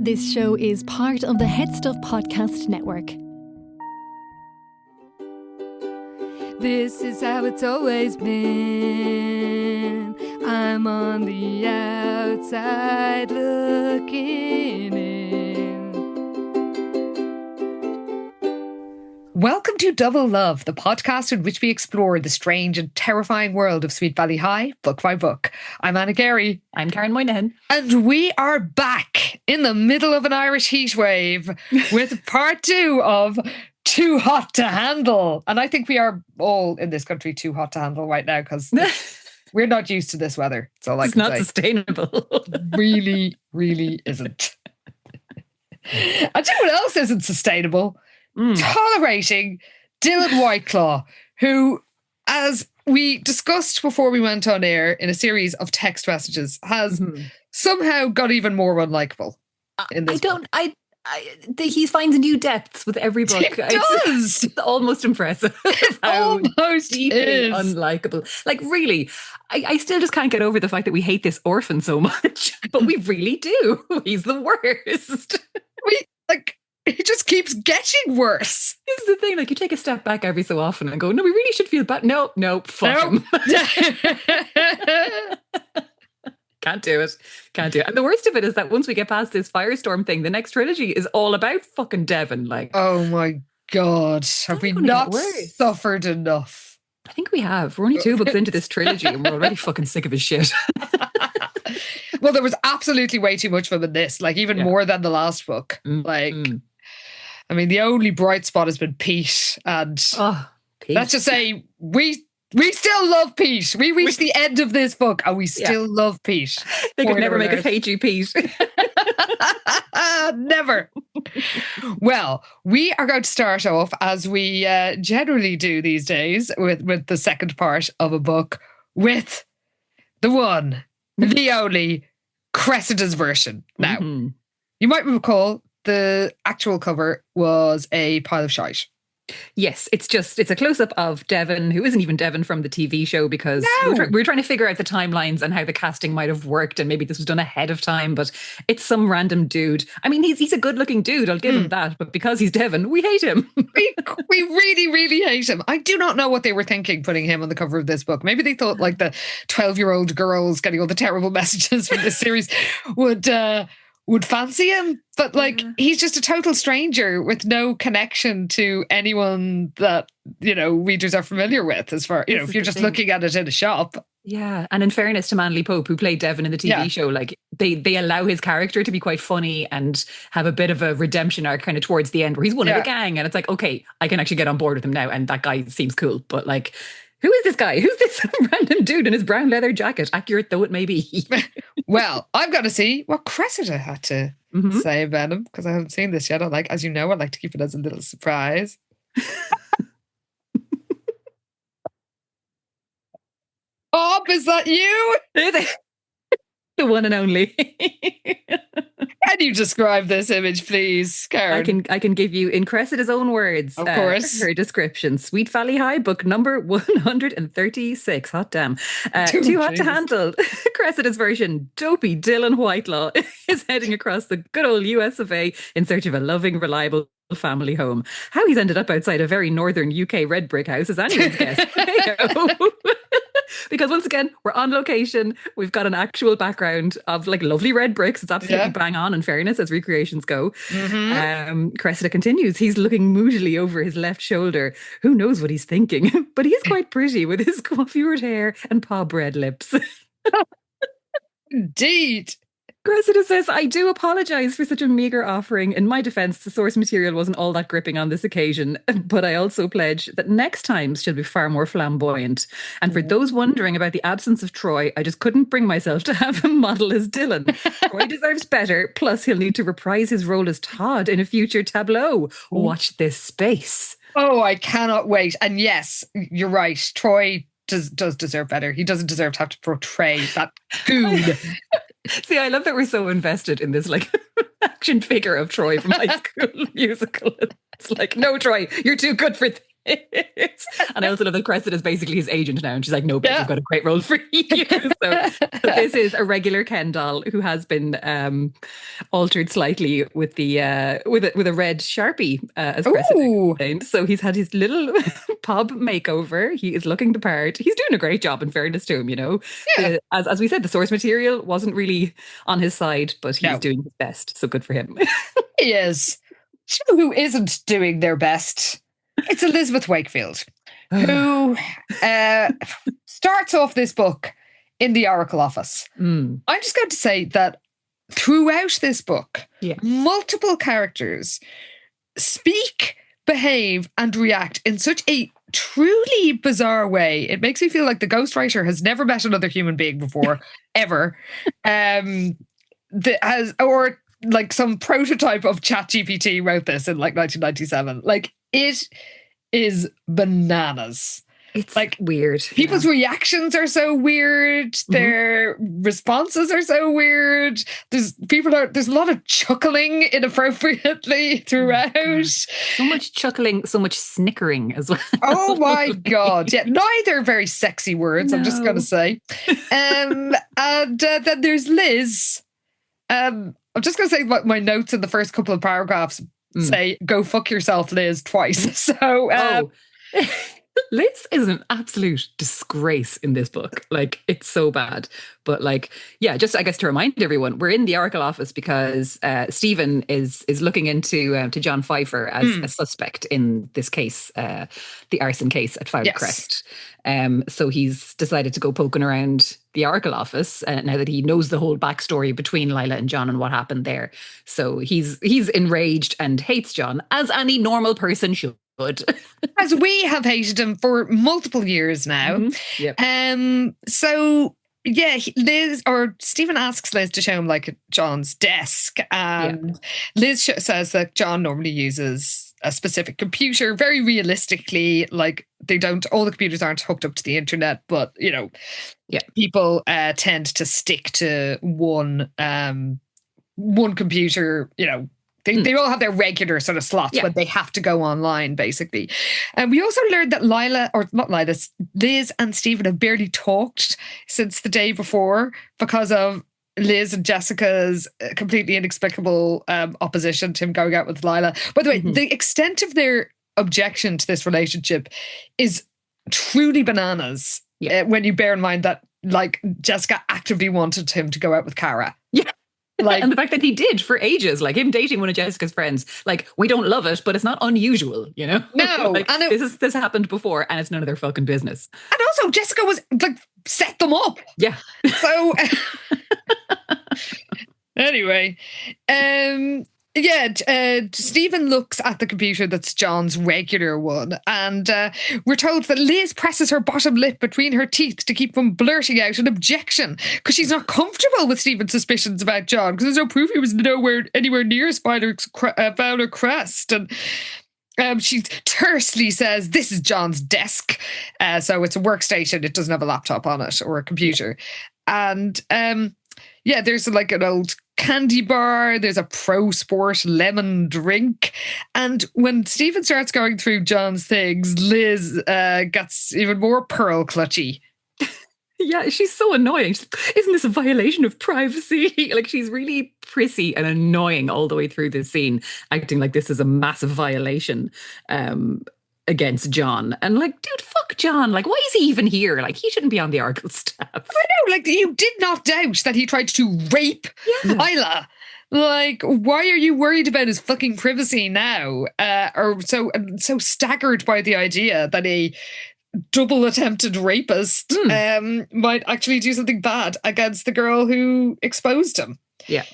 This show is part of the HeadStuff Podcast Network. This is how it's always been. I'm on the outside looking in. Welcome to Double Love, the podcast in which we explore the strange and terrifying world of Sweet Valley High, book by book. I'm Anna Gary. I'm Karen Moynihan. And we are back in the middle of an Irish heatwave with part 2 of Too Hot to Handle. And I think we are all in this country too hot to handle right now because we're not used to this weather. It's all I can say. It's not sustainable. Really, really isn't. I tell you what else isn't sustainable. Tolerating Devon Whitelaw, who, as we discussed before we went on air in a series of text messages, has somehow got even more unlikable in this book. He finds new depths with every book. He does. It's almost impressive. It almost deeply is unlikable. Like, really, I still just can't get over the fact that we hate this orphan so much, but we really do. He's the worst. It just keeps getting worse. This is the thing. Like, you take a step back every so often and go, no, we really should feel bad. No, fuck him. Can't do it. And the worst of it is that once we get past this firestorm thing, the next trilogy is all about fucking Devon. Like, oh my God. Have we not suffered enough? I think we have. We're only 2 books into this trilogy and we're already fucking sick of his shit. Well, there was absolutely way too much of him in this, like even more than the last book. I mean, the only bright spot has been Pete, and Pete. Let's just say we still love Pete. We reached the end of this book and we still love Pete. They could never make us hate you, Pete. Never. Well, we are going to start off, as we generally do these days, with the second part of a book, with the one, the only, Cressida's version. Now, you might recall the actual cover was a pile of shite. Yes, it's a close-up of Devon, who isn't even Devon from the TV show, because we were trying to figure out the timelines and how the casting might have worked, and maybe this was done ahead of time, but it's some random dude. I mean, he's a good-looking dude, I'll give him that, but because he's Devon, we hate him. we really, really hate him. I do not know what they were thinking putting him on the cover of this book. Maybe they thought like the 12-year-old girls getting all the terrible messages from this series would fancy him, but like he's just a total stranger with no connection to anyone that, you know, readers are familiar with, as far, you know, if you're just looking at it in a shop. Yeah. And in fairness to Manly Pope, who played Devon in the TV show, like they allow his character to be quite funny and have a bit of a redemption arc kind of towards the end where he's one of the gang, and it's like, okay, I can actually get on board with him now, and that guy seems cool. But like, who is this guy? Who's this random dude in his brown leather jacket? Accurate though it may be. Well, I've got to see what Cressida had to say about him, because I haven't seen this yet. As you know, I like to keep it as a little surprise. Bob, is that you? The one and only. Can you describe this image, please, Karen? I can give you, in Cressida's own words, of course, her description. Sweet Valley High, book number 136. Hot damn. Too hot to handle. Cressida's version, dopey Devon Whitelaw is heading across the good old US of A in search of a loving, reliable family home. How he's ended up outside a very northern UK red brick house is anyone's guess. Because once again, we're on location. We've got an actual background of like lovely red bricks. It's absolutely bang on, in fairness, as recreations go. Cressida continues. He's looking moodily over his left shoulder. Who knows what he's thinking? But he is quite pretty with his coiffured hair and paw bread lips. Indeed. Cressida says, I do apologise for such a meagre offering. In my defence, the source material wasn't all that gripping on this occasion, but I also pledge that next time she'll be far more flamboyant. And for those wondering about the absence of Troy, I just couldn't bring myself to have him model as Dylan. Troy deserves better, plus he'll need to reprise his role as Todd in a future tableau. Watch this space. Oh, I cannot wait. And yes, you're right. Troy does deserve better. He doesn't deserve to have to portray that goon. See, I love that we're so invested in this like action figure of Troy from High School Musical. It's like, no, Troy, you're too good for And I also love that Crescent is basically his agent now, and she's like, "No, bitch, I've got a great role for you." So this is a regular Ken doll who has been altered slightly with the with a red Sharpie, as Crescent explained. So he's had his little pub makeover. He is looking the part. He's doing a great job, in fairness to him. You know, as we said, the source material wasn't really on his side, but he's doing his best. So good for him. He is. You know who isn't doing their best? It's Elizabeth Wakefield, who starts off this book in the Oracle office. I'm just going to say that throughout this book, multiple characters speak, behave, and react in such a truly bizarre way. It makes me feel like the ghostwriter has never met another human being before, ever. Or like some prototype of ChatGPT wrote this in like 1997. Like, it is bananas. It's like weird. People's reactions are so weird. Their responses are so weird. There's a lot of chuckling inappropriately throughout. So much chuckling, so much snickering as well. Oh my God. Yeah, neither very sexy words, I'm just going to say. And then there's Liz. I'm just going to say what my notes in the first couple of paragraphs say, "Go fuck yourself, Liz," twice. So, Liz is an absolute disgrace in this book. Like, it's so bad. But like, yeah, just I guess to remind everyone, we're in the Oracle office because Stephen is looking into to John Pfeiffer as a suspect in this case, the arson case at Fowler Crest. So he's decided to go poking around the Oracle office now that he knows the whole backstory between Lila and John and what happened there. So he's enraged and hates John, as any normal person should. As we have hated him for multiple years now. So yeah, Stephen asks Liz to show him like John's desk, and Liz says that John normally uses a specific computer, very realistically. Like, all the computers aren't hooked up to the internet, but you know, people tend to stick to one computer. You know, they all have their regular sort of slots, but they have to go online, basically. And we also learned that Liz and Stephen have barely talked since the day before because of Liz and Jessica's completely inexplicable opposition to him going out with Lila. By the way, the extent of their objection to this relationship is truly bananas when you bear in mind that, like, Jessica actively wanted him to go out with Cara. Yeah. Like, and the fact that he did for ages, like him dating one of Jessica's friends, like, we don't love it, but it's not unusual, you know? No. Like, and this happened before and it's none of their fucking business. And also Jessica was like, set them up. Yeah. So anyway, Stephen looks at the computer that's John's regular one, and we're told that Liz presses her bottom lip between her teeth to keep from blurting out an objection because she's not comfortable with Stephen's suspicions about John because there's no proof he was anywhere near Fowler Crest. And she tersely says, "This is John's desk." So it's a workstation. It doesn't have a laptop on it or a computer. And there's like an old candy bar. There's a Pro Sport lemon drink. And when Stephen starts going through John's things, Liz gets even more pearl clutchy. Yeah, she's so annoying. Isn't this a violation of privacy? Like, she's really prissy and annoying all the way through this scene, acting like this is a massive violation against John. And like, dude, fuck John. Like, why is he even here? Like, he shouldn't be on the Oracle staff. I know, like, you did not doubt that he tried to rape Lila. Like, why are you worried about his fucking privacy now? Or so staggered by the idea that a double attempted rapist might actually do something bad against the girl who exposed him. Yeah.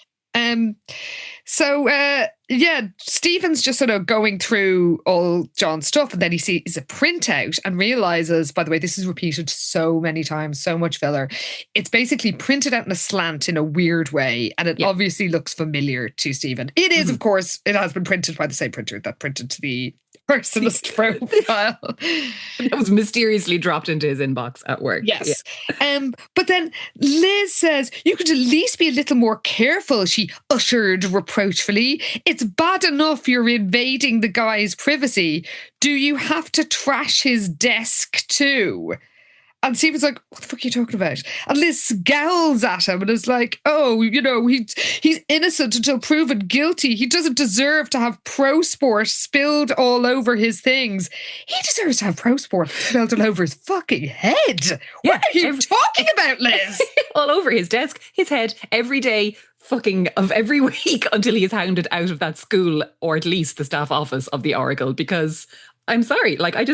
Stephen's just sort of going through all John's stuff, and then he sees a printout and realizes, by the way, this is repeated so many times, so much filler. It's basically printed out in a slant in a weird way, and it obviously looks familiar to Stephen. It is, of course, it has been printed by the same printer that printed the personalist profile. That was mysteriously dropped into his inbox at work. Yes. Yeah. But then Liz says, you could at least be a little more careful, she uttered reproachfully. It's bad enough you're invading the guy's privacy. Do you have to trash his desk too? And Stephen's like, what the fuck are you talking about? And Liz scowls at him and is like, oh, he's innocent until proven guilty. He doesn't deserve to have pro sport spilled all over his things. He deserves to have pro sport spilled all over his fucking head. What are you talking about, Liz? All over his desk, his head, every day, fucking of every week until he is hounded out of that school, or at least the staff office of the Oracle, because I'm sorry, like I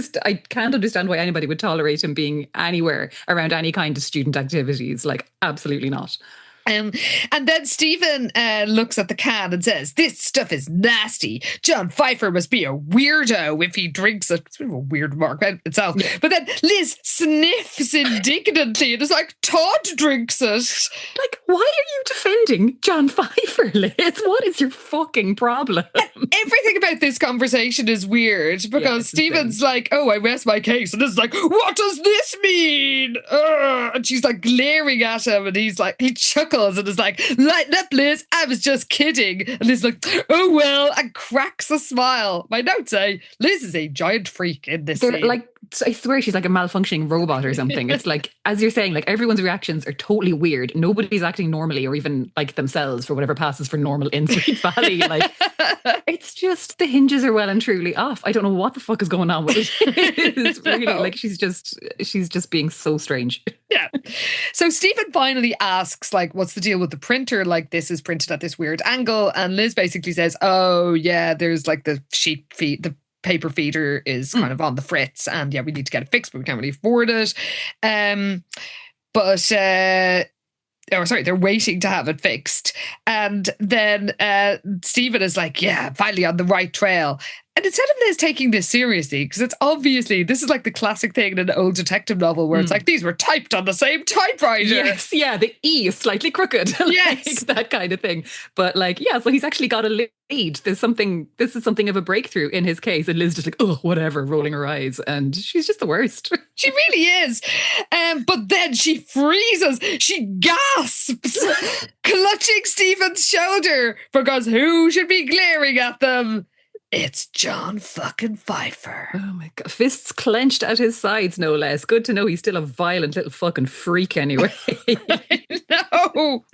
can't understand why anybody would tolerate him being anywhere around any kind of student activities. Like, absolutely not. And then Stephen looks at the can and says, this stuff is nasty. John Pfeiffer must be a weirdo if he drinks it. It's sort of a weird remark about itself. But then Liz sniffs indignantly and is like, Todd drinks it. Like, why are you defending John Pfeiffer, Liz? What is your fucking problem? Everything about this conversation is weird because Stephen's like, oh, I rest my case. And Liz is like, what does this mean? And she's like glaring at him and he's like, he chuckles and is like, lighten up, Liz, I was just kidding. And Liz is like, oh well, and cracks a smile. My notes say Liz is a giant freak in this scene. Like, I swear she's like a malfunctioning robot or something. It's like, as you're saying, like everyone's reactions are totally weird. Nobody's acting normally or even like themselves for whatever passes for normal in Sweet Valley. Like, it's just the hinges are well and truly off. I don't know what the fuck is going on with it. It's really like she's just being so strange. Yeah. So Stephen finally asks, like, what's the deal with the printer? Like, this is printed at this weird angle. And Liz basically says, oh yeah, there's like the sheet feed, the paper feeder is kind of on the fritz, and yeah, we need to get it fixed, but we can't really afford it. They're waiting to have it fixed. And then Stephen is like, yeah, finally on the right trail. And instead of Liz taking this seriously, because it's obviously, this is like the classic thing in an old detective novel where it's like, these were typed on the same typewriter. Yes, yeah, the E is slightly crooked. Yes. Like, that kind of thing. But like, yeah, so he's actually got a lead. This is something of a breakthrough in his case. And Liz just like, oh, whatever, rolling her eyes. And she's just the worst. She really is. But then she freezes. She gasps, clutching Stephen's shoulder, because who should be glaring at them? It's John fucking Pfeiffer. Oh my God. Fists clenched at his sides, no less. Good to know he's still a violent little fucking freak anyway. No.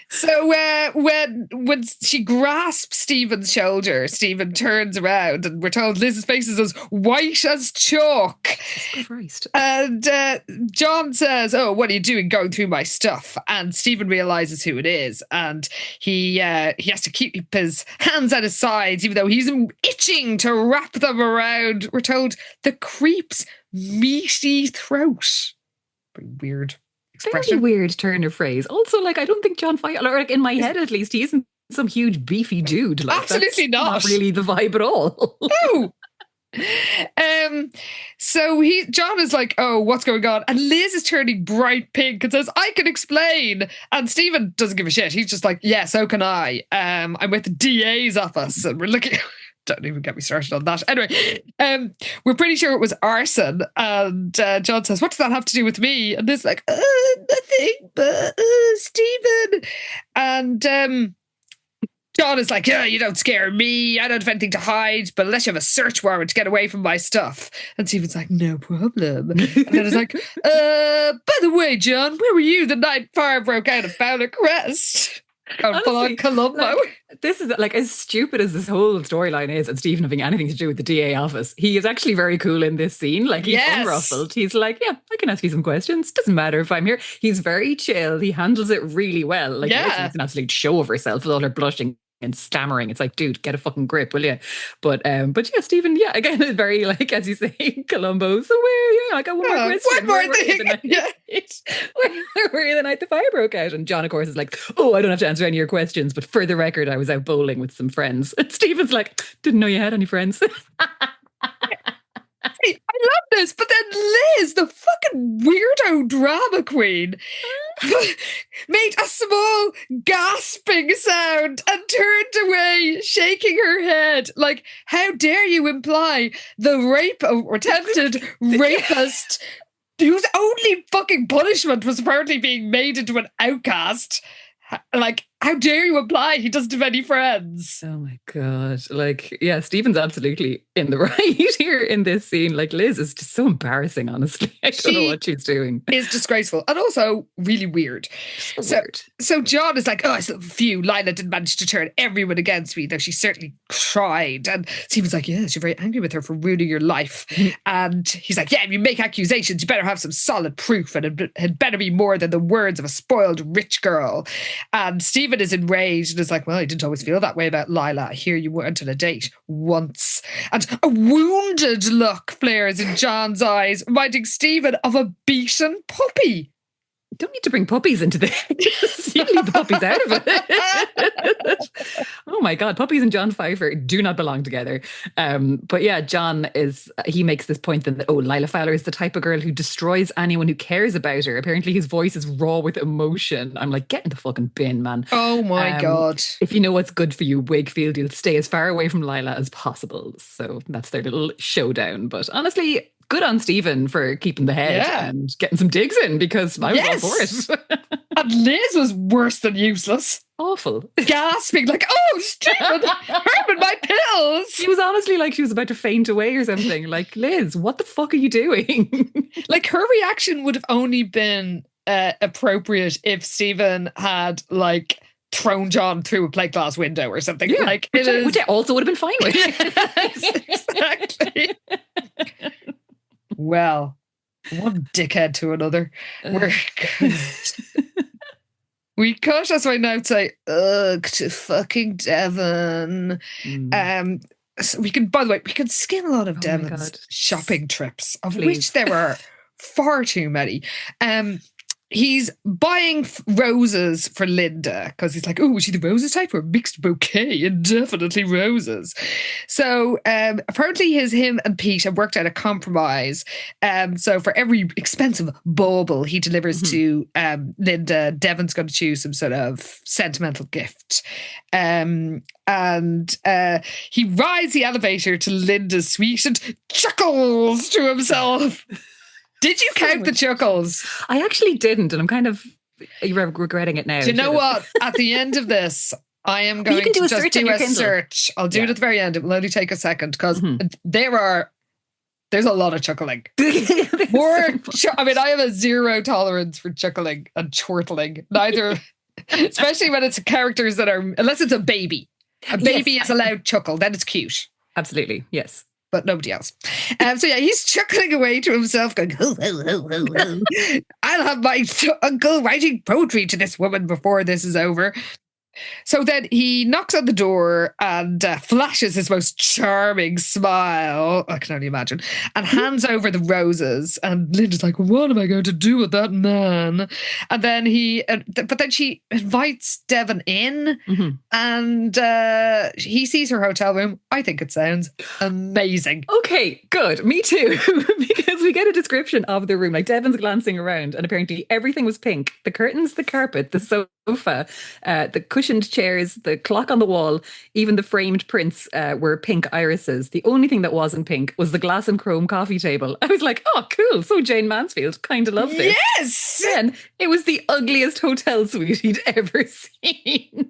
So when she grasps Stephen's shoulder, Stephen turns around and we're told Liz's face is as white as chalk. Christ. And John says, oh, what are you doing going through my stuff? And Stephen realises who it is. And he has to keep his hands at his sides, even though he's itching to wrap them around, we're told, the creep's meaty throat. Pretty weird expression. Very weird turn of phrase. Also, like, I don't think John Pfeiffer, or like in my head at least, he isn't some huge beefy dude. Like, absolutely not. Not really the vibe at all. No. So John is like, oh, what's going on? And Liz is turning bright pink and says, I can explain. And Stephen doesn't give a shit. He's just like, yeah, so can I. I'm with the DA's office and we're looking. Don't even get me started on that. Anyway, we're pretty sure it was arson. And John says, what does that have to do with me? And Liz's like, nothing but Stephen. And John is like, yeah, you don't scare me. I don't have anything to hide, but unless you have a search warrant to get away from my stuff. And Stephen's like, no problem. And then it's like, by the way, John, where were you the night fire broke out at Fowler Crest? Full on Columbo. Like, this is like, as stupid as this whole storyline is, and Stephen having anything to do with the DA office, he is actually very cool in this scene. Like, he's unruffled. He's like, yeah, I can ask you some questions. Doesn't matter if I'm here. He's very chill. He handles it really well. Like, it's an absolute show of herself with all her blushing and stammering. It's like, dude, get a fucking grip, will you? But yeah, Stephen, yeah, again, is very, like, as you say, Columbo. So I got one more question. One more thing. Where were you the night the fire broke out? And John, of course, is like, oh, I don't have to answer any of your questions, but for the record, I was out bowling with some friends. And Stephen's like, didn't know you had any friends. I love this, but then Liz, the fucking weirdo drama queen, made a small gasping sound and turned away, shaking her head. Like, how dare you imply the rape or attempted rapist whose only fucking punishment was apparently being made into an outcast. Like, how dare you imply he doesn't have any friends? Oh my God. Like, yeah, Stephen's absolutely in the right here in this scene. Like, Liz is just so embarrassing, honestly. I don't know what she's doing. Is disgraceful and also really weird. So John is like, oh, I still have a few. Lila didn't manage to turn everyone against me, though she certainly tried. And Stephen's like, yes, you're very angry with her for ruining your life. And he's like, yeah, if you make accusations, you better have some solid proof, and it had better be more than the words of a spoiled rich girl. And Stephen is enraged and is like, well, I didn't always feel that way about Lila. I hear you weren't on a date once. And a wounded look flares in John's eyes, reminding Stephen of a beaten puppy. Don't need to bring puppies into this. You leave the puppies out of it. Oh my God, puppies and John Pfeiffer do not belong together. But yeah, he makes this point that, Lila Fowler is the type of girl who destroys anyone who cares about her. Apparently his voice is raw with emotion. I'm like, get in the fucking bin, man. Oh my God. If you know what's good for you, Wakefield, you'll stay as far away from Lila as possible. So that's their little showdown. But honestly, good on Stephen for keeping the head and getting some digs in, because I was all for it. And Liz was worse than useless. Awful. Gasping like, oh, Stephen, Herman, my pills. She was honestly like she was about to faint away or something. Like, Liz, what the fuck are you doing? Like, her reaction would have only been appropriate if Stephen had, like, thrown John through a plate glass window or something. Yeah, like, which I also would have been fine with. Yes, exactly. Well, one dickhead to another. We cut, as my notes say, ugh, to fucking Devon. So we can skim a lot of Devon's shopping trips, of which there are far too many. He's buying roses for Linda because he's like, oh, is she the roses type or a mixed bouquet? And definitely roses. So apparently him and Pete have worked out a compromise. So for every expensive bauble he delivers to Linda, Devon's going to choose some sort of sentimental gift. And he rides the elevator to Linda's suite and chuckles to himself. Did you count the chuckles? I actually didn't, and I'm kind of regretting it now. Do you know what? At the end of this, I am going to just do a search. I'll do it at the very end. It will only take a second, because there's a lot of chuckling. I have a zero tolerance for chuckling and chortling. Neither, especially when it's characters that are, unless it's a baby. A baby is allowed chuckle, then it's cute. Absolutely, yes. But nobody else. So yeah, he's chuckling away to himself, going, ho, ho, ho, ho, ho. I'll have my uncle writing poetry to this woman before this is over. So then he knocks on the door and flashes his most charming smile, I can only imagine, and hands over the roses. And Linda's like, what am I going to do with that man? And then but then she invites Devon in, and he sees her hotel room. I think it sounds amazing. Okay, good. Me too. Because we get a description of the room. Like, Devon's glancing around, and apparently everything was pink. The curtains, the carpet, the sofa, the cushioned chairs, the clock on the wall, even the framed prints were pink irises. The only thing that wasn't pink was the glass and chrome coffee table. I was like, oh, cool. So Jane Mansfield kind of loved this. Yes! Then it was the ugliest hotel suite he'd ever seen.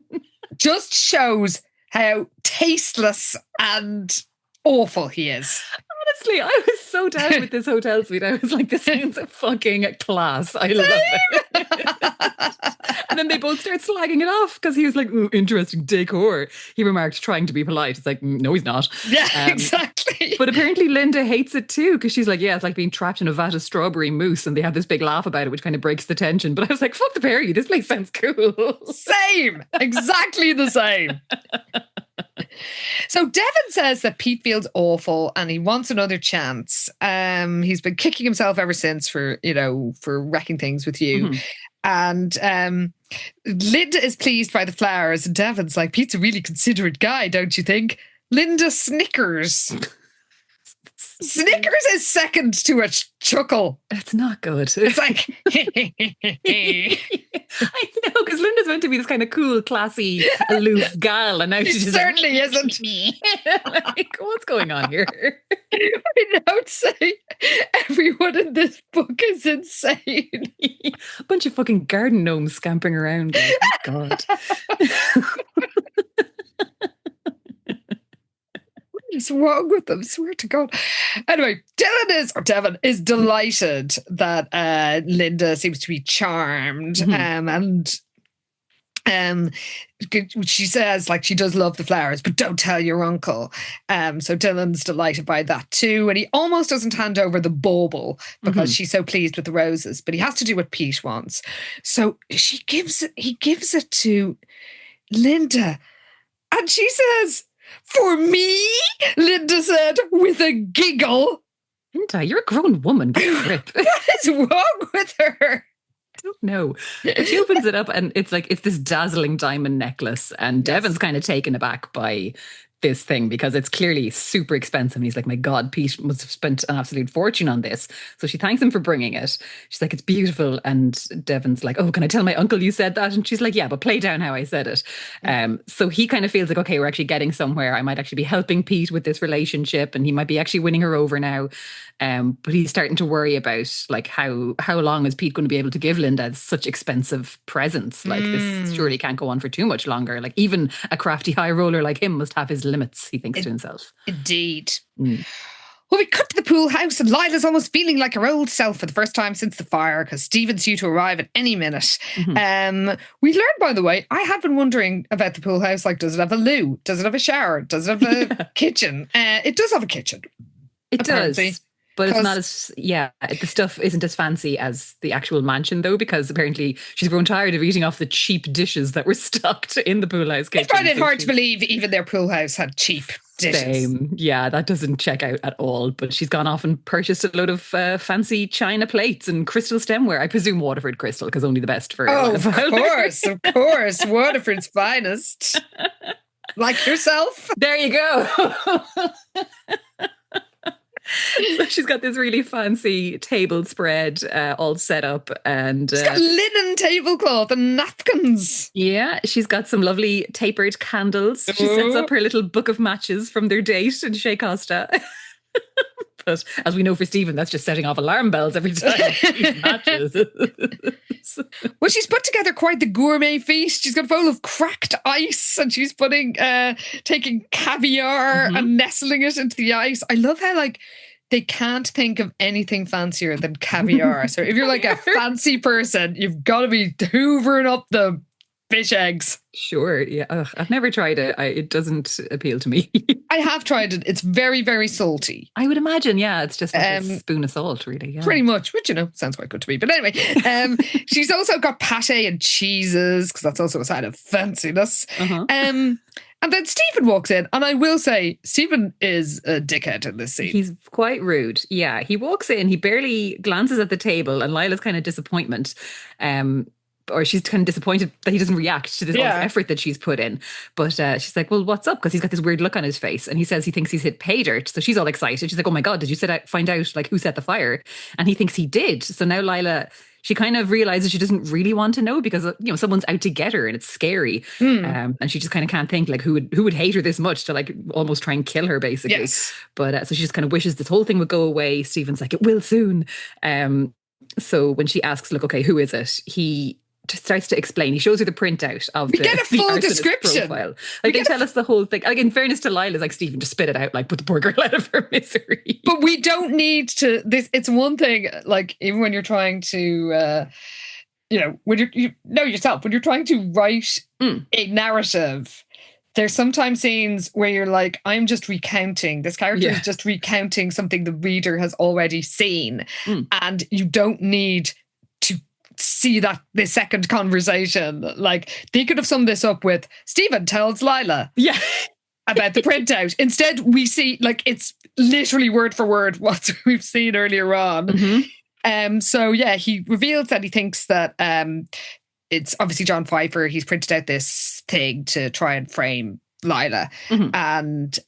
Just shows how tasteless and awful he is. Honestly, I was so down with this hotel suite. I was like, this sounds fucking class. I love it. And then they both start slagging it off because he was like, ooh, interesting decor. He remarked, trying to be polite. It's like, no, he's not. Yeah, exactly. But apparently Linda hates it too, because she's like, yeah, it's like being trapped in a vat of strawberry mousse, and they have this big laugh about it, which kind of breaks the tension. But I was like, fuck the pair of you. This place sounds cool. Same. Exactly the same. So Devon says that Pete feels awful and he wants another chance. He's been kicking himself ever since for wrecking things with you. And Linda is pleased by the flowers, and Devon's like, Pete's a really considerate guy, don't you think? Linda snickers. Snickers is second to a chuckle. It's not good. It's like, I know, because Linda's meant to be this kind of cool, classy, aloof gal, and now she she's certainly like, isn't. like, what's going on here? I don't say everyone in this book is insane. A bunch of fucking garden gnomes scampering around. Like, oh God. What is wrong with them? Swear to God. Anyway, Devon is delighted that Linda seems to be charmed, and she says like she does love the flowers, but don't tell your uncle. So Dylan's delighted by that too, and he almost doesn't hand over the bauble because she's so pleased with the roses, but he has to do what Pete wants. So he gives it to Linda, and she says, "For me?" Linda said with a giggle. Linda, you're a grown woman. Get a grip. What is wrong with her? I don't know. But she opens it up and it's this dazzling diamond necklace, and Devon's kind of taken aback by this thing because it's clearly super expensive. And he's like, my God, Pete must have spent an absolute fortune on this. So she thanks him for bringing it. She's like, it's beautiful. And Devon's like, oh, can I tell my uncle you said that? And she's like, yeah, but play down how I said it. So he kind of feels like, okay, we're actually getting somewhere. I might actually be helping Pete with this relationship, and he might be actually winning her over now. But he's starting to worry about like how long is Pete going to be able to give Linda such expensive presents? Like this surely can't go on for too much longer. Like even a crafty high roller like him must have his limits, he thinks to himself. Indeed. Well, we cut to the pool house, and Lila's almost feeling like her old self for the first time since the fire because Stephen's due to arrive at any minute. We learned, by the way, I have been wondering about the pool house. Like, does it have a loo? Does it have a shower? Does it have a kitchen? It does have a kitchen. It apparently. does. But it's not as, the stuff isn't as fancy as the actual mansion, though, because apparently she's grown tired of eating off the cheap dishes that were stocked in the pool house kitchen. I find it hard to believe even their pool house had cheap dishes. Same. Yeah, that doesn't check out at all. But she's gone off and purchased a load of fancy china plates and crystal stemware. I presume Waterford crystal, because only the best for of course. Waterford's finest. Like yourself. There you go. So she's got this really fancy table spread all set up, and she's got linen tablecloth and napkins. Yeah, she's got some lovely tapered candles. She sets up her little book of matches from their date in Shea Costa. But as we know for Stephen, that's just setting off alarm bells every time he matches. Well, she's put together quite the gourmet feast. She's got a bowl of cracked ice, and she's taking caviar and nestling it into the ice. I love how they can't think of anything fancier than caviar. So if you're like a fancy person, you've got to be hoovering up the fish eggs. Sure, yeah. Ugh, I've never tried it. It doesn't appeal to me. I have tried it. It's very, very salty. I would imagine, yeah. It's just like a spoon of salt, really. Yeah. Pretty much, which, sounds quite good to me. But anyway, she's also got pate and cheeses, because that's also a sign of fanciness. And then Stephen walks in, and I will say, Stephen is a dickhead in this scene. He's quite rude. Yeah, he walks in, he barely glances at the table, and Lila's kind of disappointment. Or she's kind of disappointed that he doesn't react to this effort that she's put in. But she's like, well, what's up? Because he's got this weird look on his face. And he says he thinks he's hit pay dirt. So she's all excited. She's like, oh my God, did you find out like who set the fire? And he thinks he did. So now Lila, she kind of realizes she doesn't really want to know because, someone's out to get her and it's scary. And she just kind of can't think like who would hate her this much to like almost try and kill her, basically. Yes. But so she just kind of wishes this whole thing would go away. Stephen's like, it will soon. So when she asks, look, okay, who is it? He starts to explain. He shows her the printout of we get a full description. Profile. Like they tell us the whole thing. Like in fairness to Lila, like Stephen just spit it out, like put the poor girl out of her misery. But we don't need to. It's one thing. Like even when you're trying to, when you know yourself, when you're trying to write a narrative. There's sometimes scenes where you're like, I'm just recounting. This character is just recounting something the reader has already seen, and you don't need to see that the second conversation. Like they could have summed this up with Stephen tells Lila about the printout. Instead we see like it's literally word for word what we've seen earlier on. So he reveals that he thinks that it's obviously John Pfeiffer. He's printed out this thing to try and frame Lila, and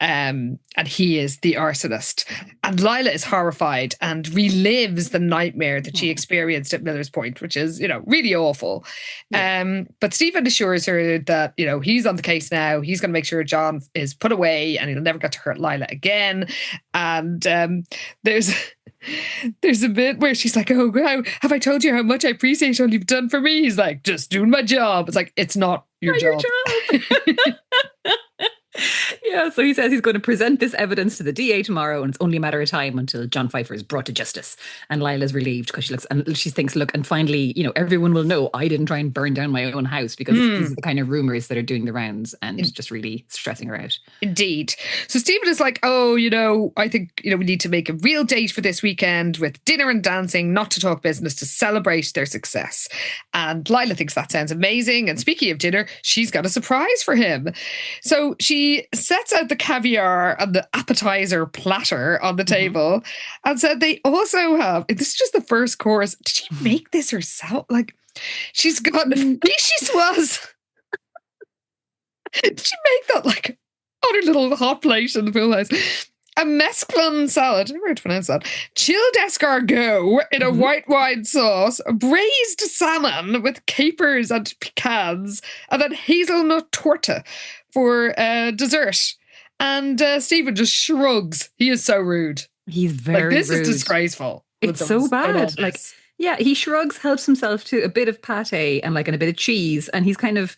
he is the arsonist. And Lila is horrified and relives the nightmare that she experienced at Miller's Point, which is, really awful. But Stephen assures her that, he's on the case now. He's going to make sure John is put away and he'll never get to hurt Lila again. And there's a bit where she's like, oh, have I told you how much I appreciate all you've done for me? He's like, just doing my job. It's like, it's not your job. Yeah, so he says he's going to present this evidence to the DA tomorrow, and it's only a matter of time until John Pfeiffer is brought to justice. And Lila's relieved because she thinks, look, and finally, everyone will know I didn't try and burn down my own house, because these are the kind of rumors that are doing the rounds and just really stressing her out. Indeed. So Stephen is like, I think, we need to make a real date for this weekend with dinner and dancing, not to talk business, to celebrate their success. And Lila thinks that sounds amazing. And speaking of dinner, she's got a surprise for him. So she sets out the caviar and the appetizer platter on the table and said they also have, this is just the first course. Did she make this herself? Like, she's got vichyssoise. Did she make that like on her little hot plate in the pool house? A mesclun salad, I don't know how to pronounce that. Chilled escargot in a white wine sauce, braised salmon with capers and pecans, and then hazelnut torta for dessert. And Stephen just shrugs. He is so rude. He's very rude. This is disgraceful. It's so bad. Like, yeah, he shrugs, helps himself to a bit of pate and a bit of cheese, and he's kind of,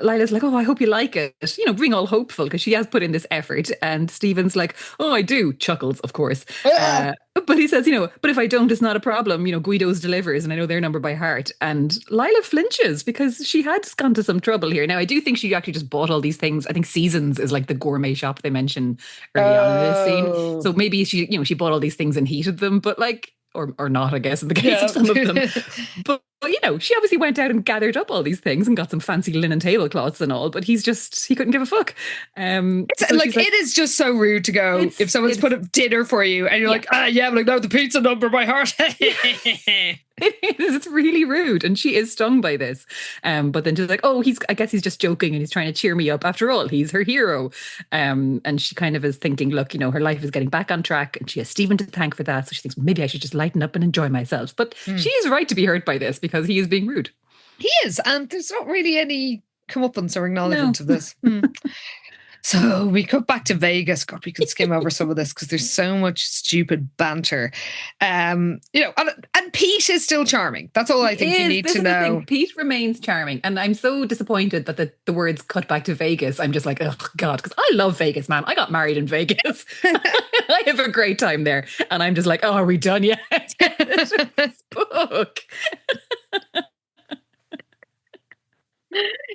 Lila's like, oh, I hope you like it. Being all hopeful because she has put in this effort. And Stephen's like, oh, I do. Chuckles, of course. But he says, but if I don't, it's not a problem. Guido's delivers and I know their number by heart. And Lila flinches because she had gone to some trouble here. Now, I do think she actually just bought all these things. I think Seasons is like the gourmet shop they mention early on in this scene. So maybe she bought all these things and heated them, but or not, I guess, in the case of some of them. But she obviously went out and gathered up all these things and got some fancy linen tablecloths and all, but he couldn't give a fuck. It is just so rude to go if someone's put up dinner for you and you're like, no, the pizza number by heart. It's really rude, and she is stung by this. But then she's like, I guess he's just joking and he's trying to cheer me up. After all, he's her hero. And she kind of is thinking, look, her life is getting back on track and she has Stephen to thank for that. So she thinks maybe I should just lighten up and enjoy myself. But she is right to be hurt by this because he is being rude. He is, and there's not really any comeuppance or acknowledgement of this. So we cut back to Vegas. God, we could skim over some of this because there's so much stupid banter. And Pete is still charming. That's all I think you need to know. Pete remains charming. And I'm so disappointed that the words cut back to Vegas. I'm just like, oh God, because I love Vegas, man. I got married in Vegas. I have a great time there. And I'm just like, oh, are we done yet? This book.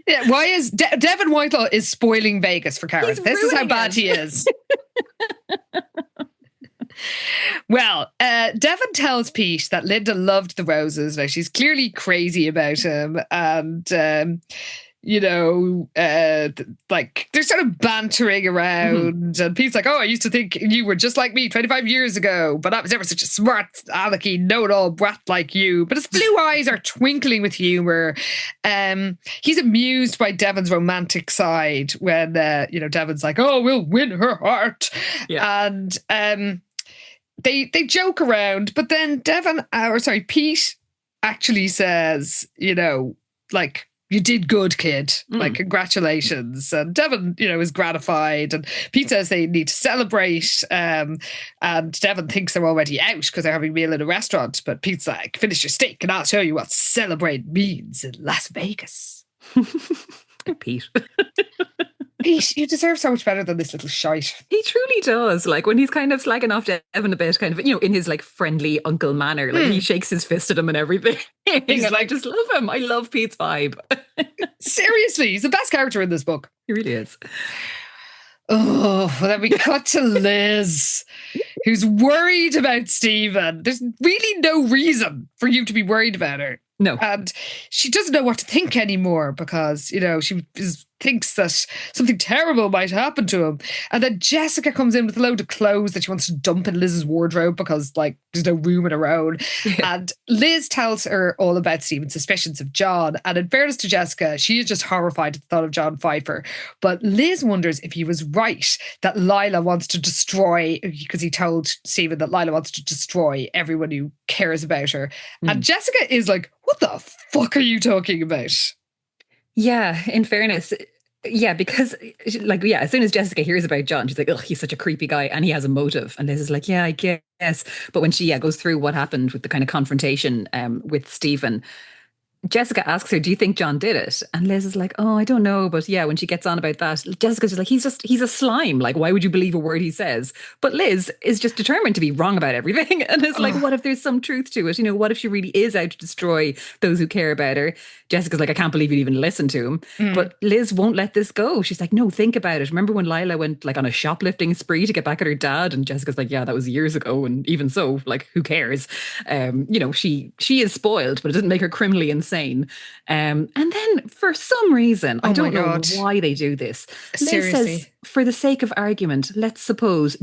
Yeah, why is Devon Whitelaw is spoiling Vegas for Karen? This is how bad he is. Well, Devon tells Pete that Linda loved the roses. Now, she's clearly crazy about him, and they're sort of bantering around, and Pete's like, oh, I used to think you were just like me 25 years ago, but I was never such a smart, alecky, know-it-all brat like you. But his blue eyes are twinkling with humour. He's amused by Devon's romantic side when, Devon's like, oh, we'll win her heart. Yeah. And they joke around, but then Pete actually says, you did good, kid. Like, congratulations. And Devon, is gratified. And Pete says they need to celebrate. And Devon thinks they're already out because they're having a meal in a restaurant. But Pete's like, finish your steak and I'll show you what celebrate means in Las Vegas. Pete. Pete, you deserve so much better than this little shite. He truly does. Like, when he's kind of slagging off Devon a bit, kind of, in his friendly uncle manner, he shakes his fist at him and everything. He's like, I just love him. I love Pete's vibe. Seriously, he's the best character in this book. He really is. Oh, then we cut to Liz, who's worried about Stephen. There's really no reason for you to be worried about her. No. And she doesn't know what to think anymore because, she is thinks that something terrible might happen to him. And then Jessica comes in with a load of clothes that she wants to dump in Liz's wardrobe because, like, there's no room in her own. And Liz tells her all about Stephen's suspicions of John. And in fairness to Jessica, she is just horrified at the thought of John Pfeiffer. But Liz wonders if he was right that Lila wants to destroy, because he told Stephen that Lila wants to destroy everyone who cares about her. And Jessica is like, what the fuck are you talking about? Yeah, in fairness, yeah, because as soon as Jessica hears about John, she's like, ugh, he's such a creepy guy and he has a motive. And Liz is like, yeah, I guess. But when she goes through what happened with the kind of confrontation with Stephen, Jessica asks her, do you think John did it? And Liz is like, oh, I don't know. But yeah, when she gets on about that, Jessica's just like, he's a slime. Like, why would you believe a word he says? But Liz is just determined to be wrong about everything. And it's like, what if there's some truth to it? You know, what if she really is out to destroy those who care about her? Jessica's like, I can't believe you'd even listen to him. But Liz won't let this go. She's like, no, think about it. Remember when Lila went like on a shoplifting spree to get back at her dad? And Jessica's like, yeah, that was years ago. And even so, like, who cares? You know, she is spoiled, but it doesn't make her criminally insane. And then for some reason, I don't know why they do this. Liz says, for the sake of argument, let's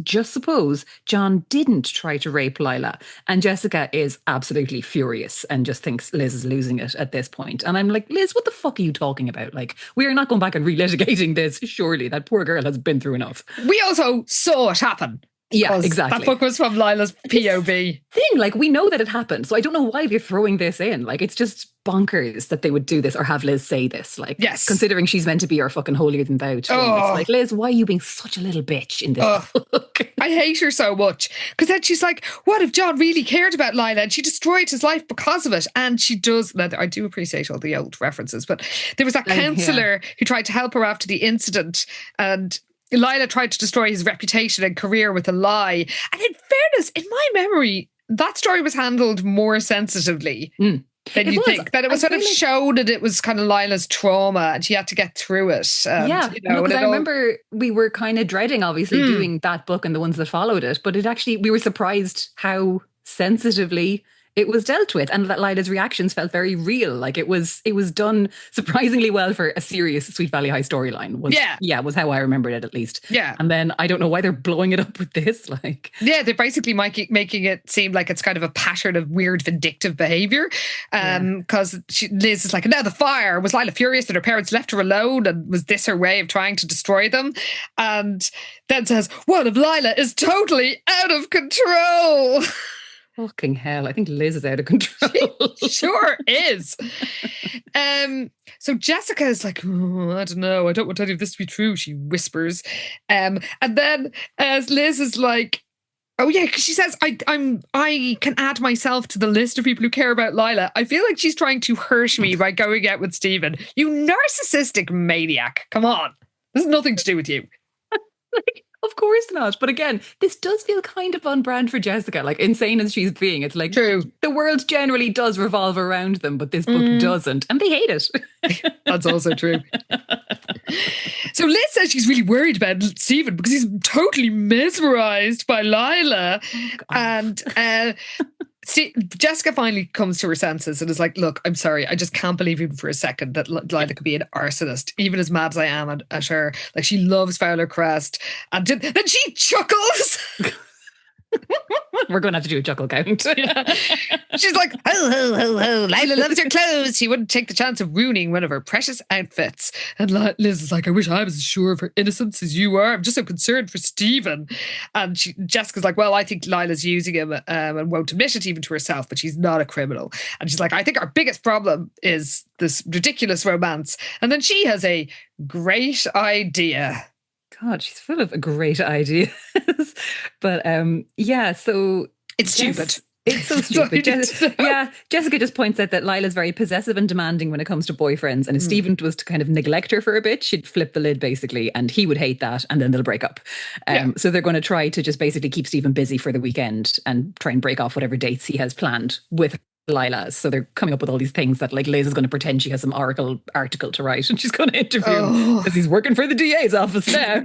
just suppose, John didn't try to rape Lila. And Jessica is absolutely furious and just thinks Liz is losing it at this point. And I'm like, Liz, what the fuck are you talking about? Like, we are not going back and relitigating this. Surely that poor girl has been through enough. We also saw it happen. Yeah, exactly. That book was from Lila's POV. Like, we know that it happened. So I don't know why they're throwing this in. Like, it's just bonkers that they would do this or have Liz say this. Like, yes, considering she's meant to be our fucking holier than thou. It's like, Liz, why are you being such a little bitch in this book? I hate her so much. Because then she's like, what if John really cared about Lila and she destroyed his life because of it? And she does. I do appreciate all the old references, but there was that counsellor who tried to help her after the incident, and Lila tried to destroy his reputation and career with a lie. And in fairness, in my memory, that story was handled more sensitively than you think. That it was sort of shown that it was kind of Lila's trauma and she had to get through it. And, because I remember we were kind of dreading, obviously, doing that book and the ones that followed it. But we were surprised how sensitively it was dealt with, and that Lila's reactions felt very real. Like, it was done surprisingly well for a serious Sweet Valley High storyline. Was how I remembered it, at least. Yeah. And then I don't know why they're blowing it up with this. Like, yeah, they're basically making it seem like it's kind of a pattern of weird vindictive behavior. Because Liz is like, now the fire. Was Lila furious that her parents left her alone, and was this her way of trying to destroy them? And then says, what if Lila is totally out of control? Fucking hell, I think Liz is out of control. She sure is. So Jessica is like, oh, I don't know, I don't want any of this to be true, she whispers. And then Liz is like, oh yeah, because she says, I can add myself to the list of people who care about Lila. I feel like she's trying to hurt me by going out with Stephen. You narcissistic maniac. Come on. This has nothing to do with you. Of course not. But again, this does feel kind of on brand for Jessica, like, insane as she's being. It's like, true, the world generally does revolve around them, but this book doesn't. And they hate it. That's also true. So Liz says she's really worried about Stephen because he's totally mesmerised by Lila. And Jessica finally comes to her senses and is like, look, I'm sorry, I just can't believe even for a second that Lila could be an arsonist, even as mad as I am at her. Like, she loves Fowler Crest. And then she chuckles. We're going to have to do a chuckle count. Yeah. She's like, ho, ho, ho, ho, Lila loves her clothes. She wouldn't take the chance of ruining one of her precious outfits. And Liz is like, I wish I was as sure of her innocence as you are. I'm just so concerned for Stephen. And Jessica's like, well, I think Lila's using him and won't admit it even to herself, but she's not a criminal. And she's like, I think our biggest problem is this ridiculous romance. And then she has a great idea. God, she's full of great ideas. But so it's stupid. It's so stupid. Jessica just points out that Lila's very possessive and demanding when it comes to boyfriends. And if Stephen was to kind of neglect her for a bit, she'd flip the lid, basically, and he would hate that, and then they'll break up. So they're going to try to just basically keep Stephen busy for the weekend and try and break off whatever dates he has planned with Lila. So they're coming up with all these things that, like, Liz is going to pretend she has some article article to write, and she's going to interview him because he's working for the DA's office now.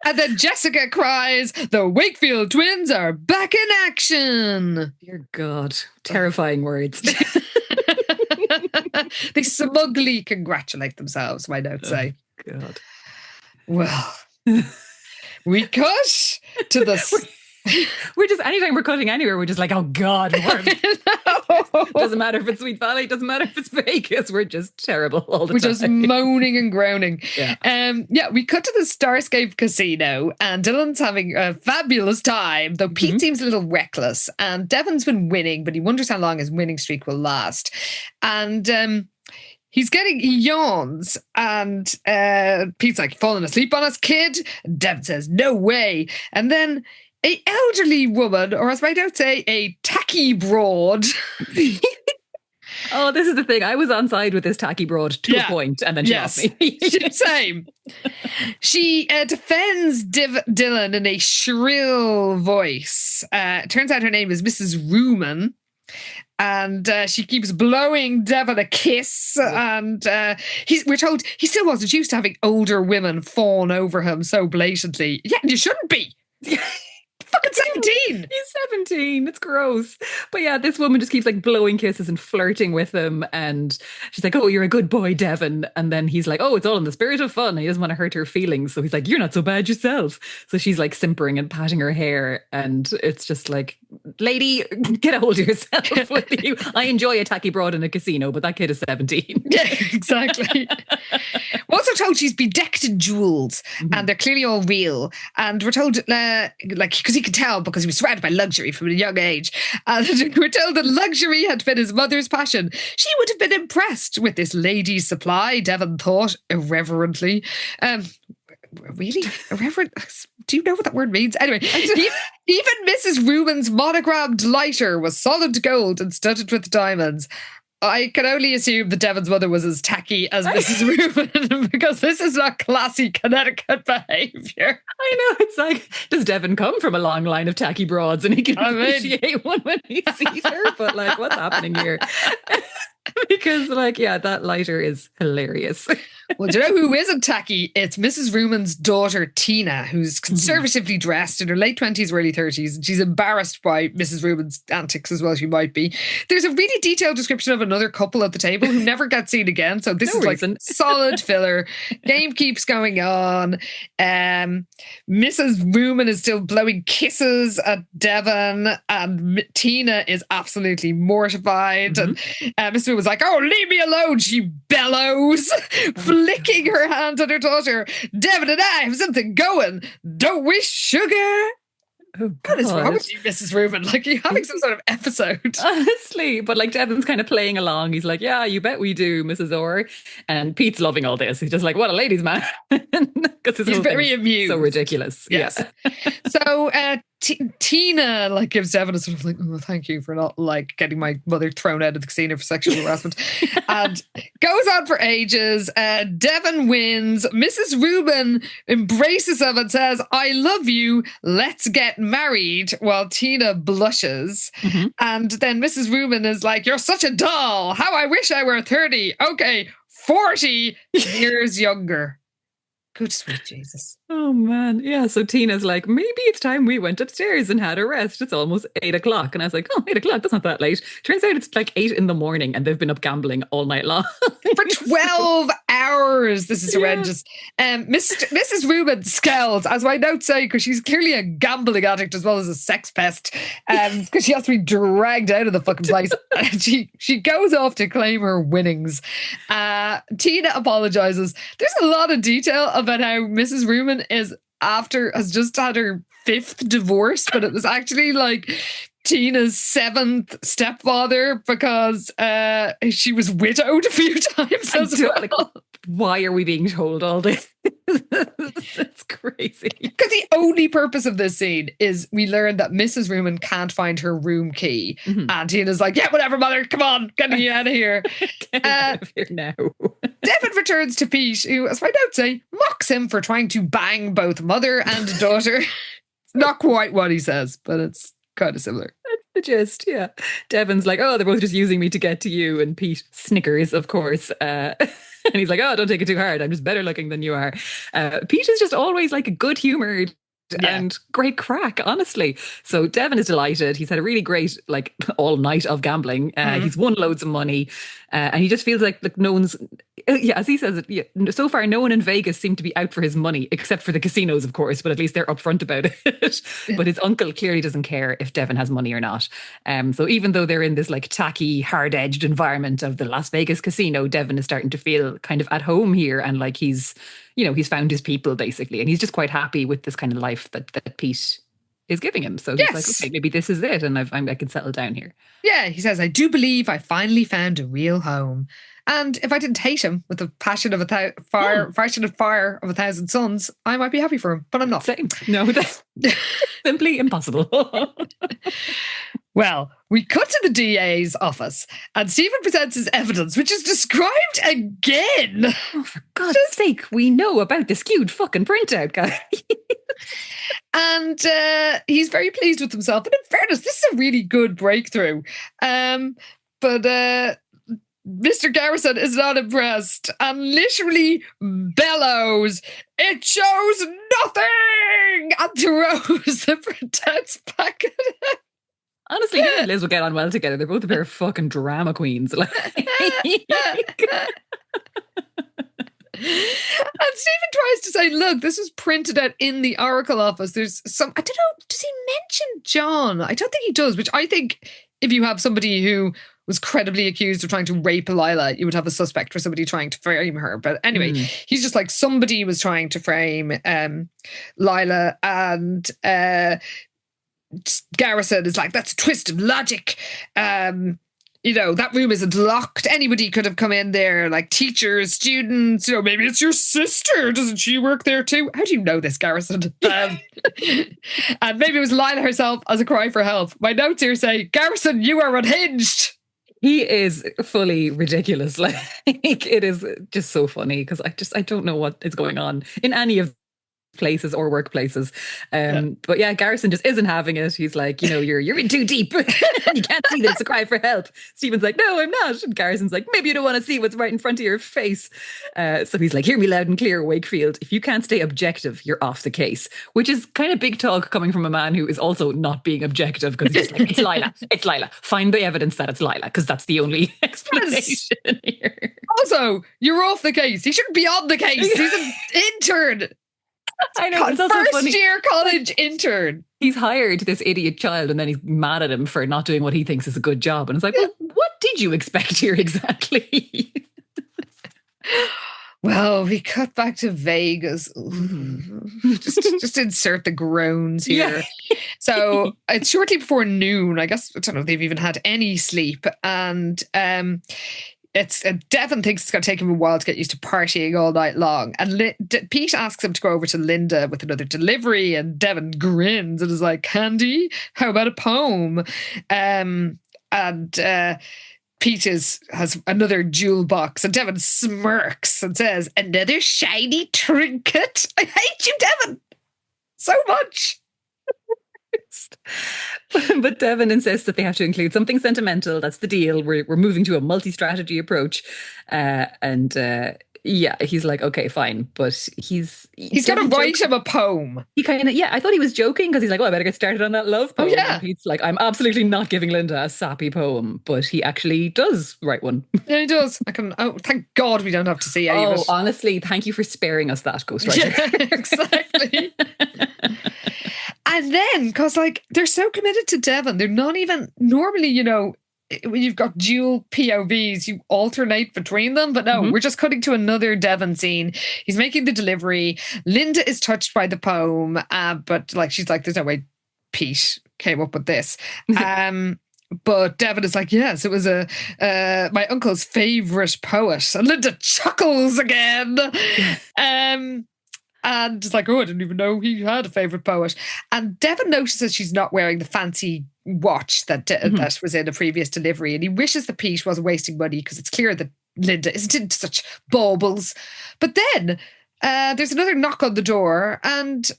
And then Jessica cries, the Wakefield twins are back in action. Dear God, terrifying words. They smugly congratulate themselves, my notes say. God. Well, we cut to the... We're just, anytime we're cutting anywhere, we're just like, oh God, doesn't matter if it's Sweet Valley, doesn't matter if it's Vegas, we're just terrible all the time. We're just moaning and groaning. Yeah. We cut to the Starscape Casino and Dylan's having a fabulous time, though Pete seems a little reckless, and Devon's been winning, but he wonders how long his winning streak will last. And he yawns, and Pete's like, falling asleep on us, kid? And Devon says, no way. And then a elderly woman, or as I might say, a tacky broad. Oh, this is the thing. I was on side with this tacky broad to a point, and then she off me. Same. She defends Dylan in a shrill voice. Turns out her name is Mrs. Ruman. And she keeps blowing Devon a kiss. And we're told he still wasn't used to having older women fawn over him so blatantly. Yeah, you shouldn't be. Fucking 17. He's 17. It's gross. But yeah, this woman just keeps like blowing kisses and flirting with him. And she's like, oh, you're a good boy, Devon. And then he's like, oh, it's all in the spirit of fun. He doesn't want to hurt her feelings. So he's like, you're not so bad yourself. So she's like simpering and patting her hair. And it's just like, lady, get a hold of yourself with you. I enjoy a tacky broad in a casino, but that kid is 17. Yeah, exactly. We're also told she's bedecked in jewels, and they're clearly all real. And we're told, because he could tell because he was surrounded by luxury from a young age. And we're told that luxury had been his mother's passion. She would have been impressed with this lady's supply, Devon thought irreverently. Really? Irreverent? Do you know what that word means? Anyway, even Mrs. Ruben's monogrammed lighter was solid gold and studded with diamonds. I can only assume that Devon's mother was as tacky as Mrs. Ruben, because this is not classy Connecticut behaviour. I know, it's like, does Devon come from a long line of tacky broads and he can appreciate one when he sees her? But like, what's happening here? Because that lighter is hilarious. Well, do you know who isn't tacky? It's Mrs. Ruman's daughter, Tina, who's conservatively dressed in her late 20s or early 30s. And she's embarrassed by Mrs. Ruman's antics as well, she might be. There's a really detailed description of another couple at the table who never get seen again. So this is like solid filler. Game keeps going on. Mrs. Ruman is still blowing kisses at Devon, and Tina is absolutely mortified. And Mrs. Ruman was like, oh, leave me alone, she bellows, flicking her hand at her daughter. Devon and I have something going. Don't we, sugar? Oh, what is wrong with you, Mrs. Rubin? Like, you're having some sort of episode. Honestly, but like Devon's kind of playing along. He's like, yeah, you bet we do, Mrs. Orr. And Pete's loving all this. He's just like, what a ladies' man. Because he's very amused. So ridiculous. Yes. Yeah. So Tina like gives Devon a sort of like, oh, thank you for not like getting my mother thrown out of the casino for sexual harassment. And goes on for ages. Devon wins. Mrs. Rubin embraces him and says, I love you. Let's get married, while Tina blushes. And then Mrs. Rubin is like, you're such a doll. How I wish I were 30. Okay, 40 years younger. Good sweet Jesus. Oh man. Yeah. So Tina's like, maybe it's time we went upstairs and had a rest. It's almost 8 o'clock. And I was like, 8 o'clock, that's not that late. Turns out it's like 8 in the morning and they've been up gambling all night long. For 12 hours. This is horrendous. Mrs. Rubin scowls, as my notes say, because she's clearly a gambling addict as well as a sex pest. Because she has to be dragged out of the fucking place. She goes off to claim her winnings. Tina apologizes. There's a lot of detail about how Mrs. Ruman has just had her 5th divorce, but it was actually like Tina's 7th stepfather because she was widowed a few times as well. Like, why are we being told all this? It's crazy. Because the only purpose of this scene is we learn that Mrs. Ruman can't find her room key. And Tina's like, yeah, whatever, mother, come on, get me out of here. Get out of here now. Devon returns to Pete, who, as my notes say, mocks him for trying to bang both mother and daughter. It's not quite what he says, but it's kind of similar. That's the gist, yeah. Devon's like, oh, they're both just using me to get to you. And Pete snickers, of course. And he's like, oh, don't take it too hard. I'm just better looking than you are. Pete is just always like a good-humoured and great crack, honestly. So Devon is delighted. He's had a really great, like, all night of gambling. He's won loads of money, and he just feels like no one's, as he says it, so far no one in Vegas seemed to be out for his money, except for the casinos, of course, but at least they're upfront about it. But his uncle clearly doesn't care if Devon has money or not. So even though they're in this like tacky, hard-edged environment of the Las Vegas casino, Devon is starting to feel kind of at home here, and like he's found his people, basically. And he's just quite happy with this kind of life that Pete is giving him. So he's like, okay, maybe this is it, and I can settle down here. Yeah, he says, I do believe I finally found a real home. And if I didn't hate him with the passion of fire of 1,000 suns, I might be happy for him, but I'm not. Same. No, that's simply impossible. Well, we cut to the DA's office, and Stephen presents his evidence, which is described again. Oh, for God's sake, we know about the skewed fucking printout, guy. And he's very pleased with himself. And in fairness, this is a really good breakthrough. But Mr. Garrison is not impressed and literally bellows, "It shows nothing!" and throws the printouts back at him. Honestly, him and Liz will get on well together. They're both a pair of fucking drama queens. And Stephen tries to say, look, this was printed out in the Oracle office. There's some, I don't know, does he mention John? I don't think he does, which I think if you have somebody who was credibly accused of trying to rape Lila, you would have a suspect for somebody trying to frame her. But anyway, he's just like, somebody was trying to frame Lila, and Garrison is like, that's a twist of logic. That room isn't locked. Anybody could have come in there, like teachers, students, maybe it's your sister. Doesn't she work there too? How do you know this, Garrison? And maybe it was Lila herself as a cry for help. My notes here say, Garrison, you are unhinged. He is fully ridiculous. Like, it is just so funny because I don't know what is going on in any of places or workplaces. But yeah, Garrison just isn't having it. He's like, you're in too deep. You can't see that it's a cry for help. Stephen's like, no, I'm not. And Garrison's like, maybe you don't want to see what's right in front of your face. So he's like, hear me loud and clear, Wakefield. If you can't stay objective, you're off the case. Which is kind of big talk coming from a man who is also not being objective, because he's like, it's Lila. It's Lila. Find the evidence that it's Lila, because that's the only explanation here. Also, you're off the case. He shouldn't be on the case. He's an intern. I know, it's also funny. First year college intern. He's hired this idiot child, and then he's mad at him for not doing what he thinks is a good job. And it's like, well, what did you expect here exactly? Well, we cut back to Vegas. Just insert the groans here. Yeah. So it's shortly before noon. I guess, I don't know if they've even had any sleep. And Devon thinks it's going to take him a while to get used to partying all night long. And Pete asks him to go over to Linda with another delivery, and Devon grins and is like, Candy, how about a poem? And Pete has another jewel box, and Devon smirks and says, another shiny trinket? I hate you, Devon, so much. But Devon insists that they have to include something sentimental. That's the deal. We're moving to a multi-strategy approach. He's like, okay, fine. But he's going to write him a poem. He kind of, I thought he was joking, because he's like, I better get started on that love poem. Oh, yeah. And Pete's like, I'm absolutely not giving Linda a sappy poem. But he actually does write one. Yeah, he does. Thank God we don't have to see any of it. Honestly, thank you for sparing us that, Ghostwriter. Yeah, exactly. And then, because they're so committed to Devon, they're not even, normally, when you've got dual POVs, you alternate between them. But no, we're just cutting to another Devon scene. He's making the delivery. Linda is touched by the poem, but she's like, there's no way Pete came up with this. But Devon is like, yes, it was my uncle's favourite poet. And Linda chuckles again. And it's like, I didn't even know he had a favourite poet. And Devon notices she's not wearing the fancy watch that was in a previous delivery. And he wishes that Pete wasn't wasting money, because it's clear that Linda isn't into such baubles. But then there's another knock on the door, and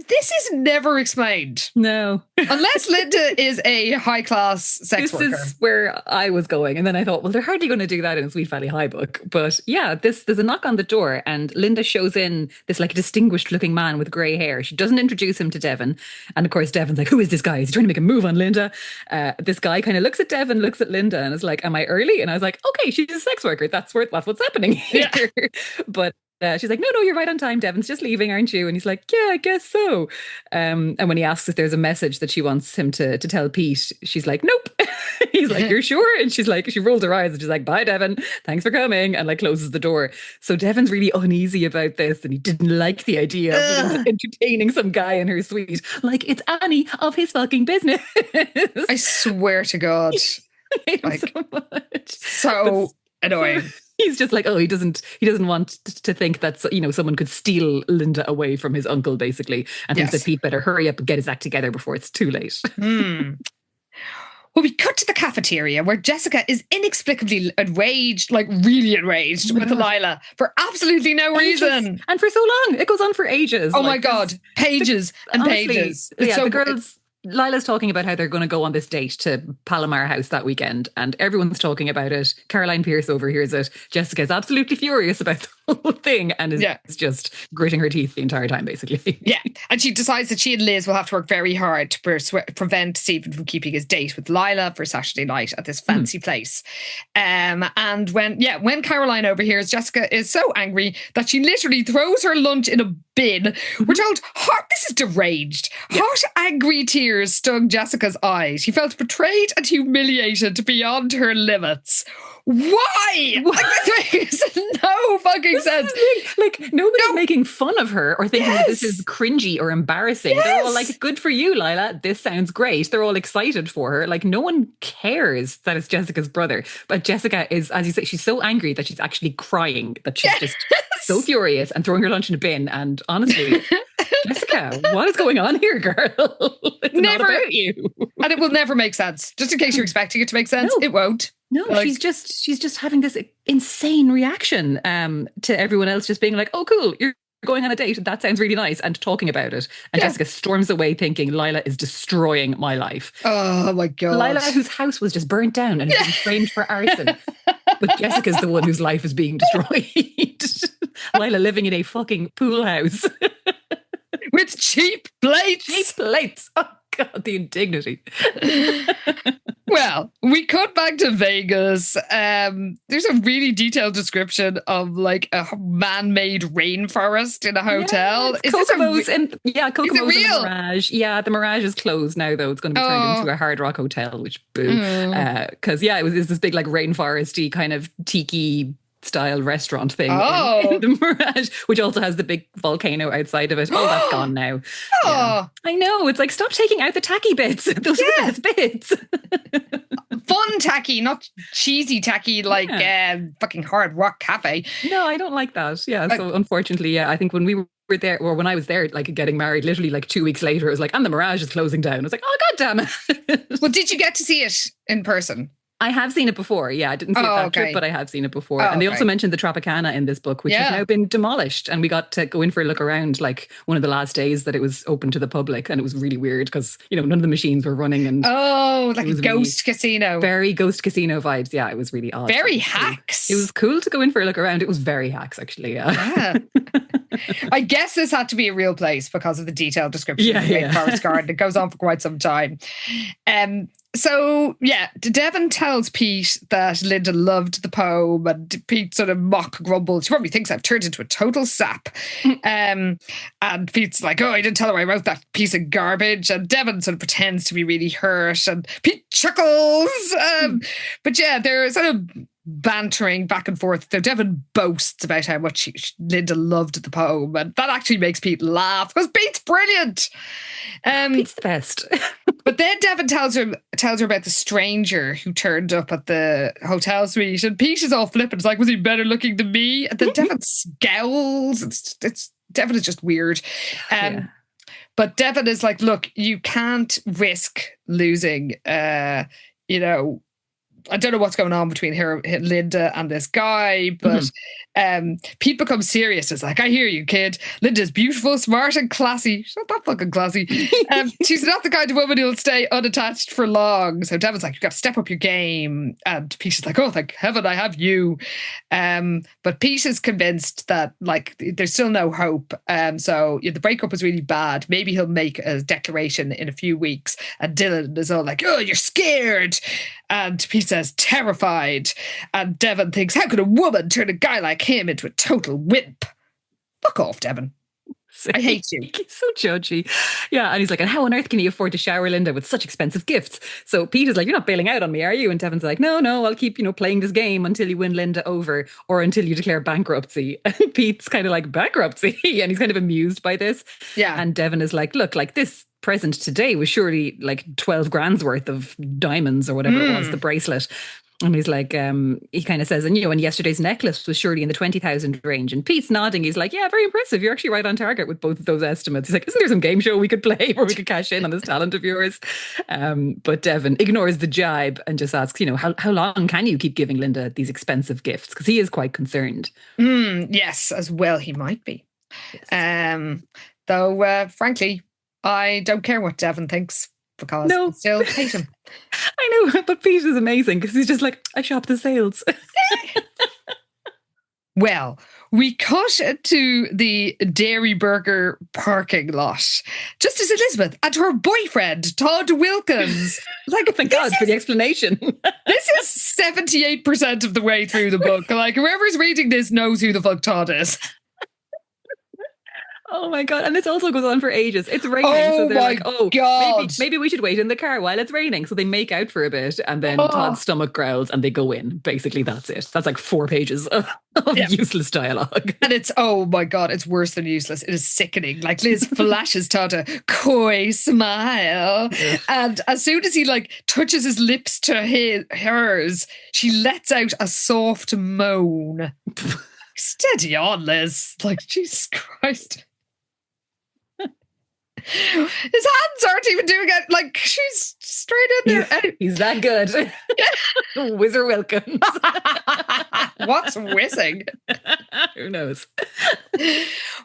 This is never explained. No. Unless Linda is a high-class sex worker. This is where I was going. And then I thought, well, they're hardly going to do that in a Sweet Valley High book. But yeah, there's a knock on the door and Linda shows in this like distinguished looking man with grey hair. She doesn't introduce him to Devon. And of course, Devon's like, who is this guy? Is he trying to make a move on Linda? This guy kind of looks at Devon, looks at Linda and is like, am I early? And I was like, okay, she's a sex worker. That's what's happening here. Yeah. But she's like, no, you're right on time. Devon's just leaving, aren't you? And he's like, yeah, I guess so. And when he asks if there's a message that she wants him to tell Pete, she's like, nope. He's like, you're sure? And she's like, she rolls her eyes and she's like, bye, Devon. Thanks for coming. And like closes the door. So Devon's really uneasy about this and he didn't like the idea of entertaining some guy in her suite. Like, it's any of his fucking business. I swear to God. I hate him so much. So annoying. He's just like, he doesn't want to think that, someone could steal Linda away from his uncle, basically, and thinks that Pete better hurry up and get his act together before it's too late. Well, we cut to the cafeteria where Jessica is inexplicably enraged, like really enraged with Lila for absolutely no reason. And for so long. It goes on for ages. Oh my God. Pages and honestly, pages. It's the girls... Lila's talking about how they're going to go on this date to Palomar House that weekend and everyone's talking about it. Caroline Pierce overhears it. Jessica's absolutely furious about the whole thing and is just gritting her teeth the entire time, basically. Yeah. And she decides that she and Liz will have to work very hard to prevent Stephen from keeping his date with Lila for Saturday night at this fancy place. And when Caroline overhears, Jessica is so angry that she literally throws her lunch in a bin. We're told, this is deranged. Hot, angry tears stung Jessica's eyes. She felt betrayed and humiliated beyond her limits. Why? Like, that makes no fucking sense. Like, nobody's making fun of her or thinking that this is cringy or embarrassing. They're all like, good for you, Lila. This sounds great. They're all excited for her. Like, no one cares that it's Jessica's brother. But Jessica is, as you say, she's so angry that she's actually crying, that she's just so furious and throwing her lunch in a bin. And honestly... Jessica, what is going on here, girl? It's not about you. And it will never make sense. Just in case you're expecting it to make sense, it won't. No, she's just having this insane reaction to everyone else just being like, oh, cool, you're going on a date. That sounds really nice. And talking about it. And Jessica storms away thinking Lila is destroying my life. Oh, my God. Lila, whose house was just burnt down and has been framed for arson. But Jessica's the one whose life is being destroyed. Lila living in a fucking pool house. With cheap plates. Cheap plates. Oh, God, the indignity. Well, we cut back to Vegas. There's a really detailed description of like a man-made rainforest in a hotel. Yeah, Kokomo's in the real? Mirage. Yeah, the Mirage is closed now, though. It's going to be turned into a Hard Rock hotel, which boo. Because it was this big like rainforesty kind of tiki style restaurant thing in the Mirage, which also has the big volcano outside of it. Oh, that's gone now. Yeah. I know. It's like, stop taking out the tacky bits. Those are the best bits. Fun tacky, not cheesy tacky like fucking Hard Rock Cafe. No, I don't like that. Yeah. So unfortunately, I think when we were there, or when I was there, like getting married, literally like 2 weeks later, it was like, and the Mirage is closing down. I was like, oh, God damn it. Well, did you get to see it in person? I have seen it before. Yeah, I didn't see it that trip, but I have seen it before. And they also mentioned the Tropicana in this book, which has now been demolished. And we got to go in for a look around like one of the last days that it was open to the public. And it was really weird because, none of the machines were running. And like a ghost casino. Very ghost casino vibes. Yeah, it was really odd. Very hacks. It was cool to go in for a look around. It was very hacks, actually. Yeah. I guess this had to be a real place because of the detailed description of the rainforest garden. It goes on for quite some time. So, Devon tells Pete that Linda loved the poem and Pete sort of mock grumbles. She probably thinks I've turned into a total sap. And Pete's like, I didn't tell her I wrote that piece of garbage. And Devon sort of pretends to be really hurt and Pete chuckles. But they're sort of bantering back and forth. So Devon boasts about how much Linda loved the poem, and that actually makes Pete laugh because Pete's brilliant. Pete's the best. But then Devon tells her about the stranger who turned up at the hotel suite, and Pete is all flippant. It's like, was he better looking than me? And then Devon scowls. Devon is just weird. But Devon is like, look, you can't risk losing, I don't know what's going on between her, Linda, and this guy, but Pete becomes serious. It's like, I hear you, kid. Linda's beautiful, smart, and classy. She's not that fucking classy. She's not the kind of woman who'll stay unattached for long. So Devon's like, you've got to step up your game. And Pete is like, oh, thank heaven I have you. But Pete is convinced that like there's still no hope. So the breakup was really bad. Maybe he'll make a declaration in a few weeks. And Dylan is all like, oh, you're scared. And Pete says, terrified. And Devon thinks, how could a woman turn a guy like him into a total wimp? Fuck off, Devon. I hate you. He's so judgy. Yeah, and he's like, and how on earth can you afford to shower Linda with such expensive gifts? So Pete is like, you're not bailing out on me, are you? And Devon's like, no, I'll keep, playing this game until you win Linda over or until you declare bankruptcy. And Pete's kind of like, bankruptcy? And he's kind of amused by this. Yeah. And Devon is like, look, like this present today was surely like 12 grand's worth of diamonds or whatever it was, the bracelet. And he's like, he kind of says, and yesterday's necklace was surely in the 20,000 range. And Pete's nodding. He's like, yeah, very impressive. You're actually right on target with both of those estimates. He's like, isn't there some game show we could play where we could cash in on this talent of yours? But Devon ignores the jibe and just asks, how long can you keep giving Linda these expensive gifts? Because he is quite concerned. Yes, as well he might be. Yes. Though, frankly, I don't care what Devon thinks. Because I still hate him. I know, but Pete is amazing because he's just like, I shop the sales. Well, we cut to the Dairy Burger parking lot. Just as Elizabeth and her boyfriend, Todd Wilkins. Like, thank God for the explanation. This is 78% of the way through the book. Like, whoever's reading this knows who the fuck Todd is. Oh my God. And this also goes on for ages. It's raining. So they're like, God. Maybe we should wait in the car while it's raining. So they make out for a bit and then Todd's stomach growls and they go in. Basically, that's it. That's like 4 pages of useless dialogue. And it's, oh my God, it's worse than useless. It is sickening. Like Liz flashes Todd a coy smile. And as soon as he like touches his lips to hers, she lets out a soft moan. Steady on, Liz. Like, Jesus Christ. His hands aren't even doing it. Like, she's straight in there. He's that good. Whizzer Wilkins. What's whizzing? Who knows?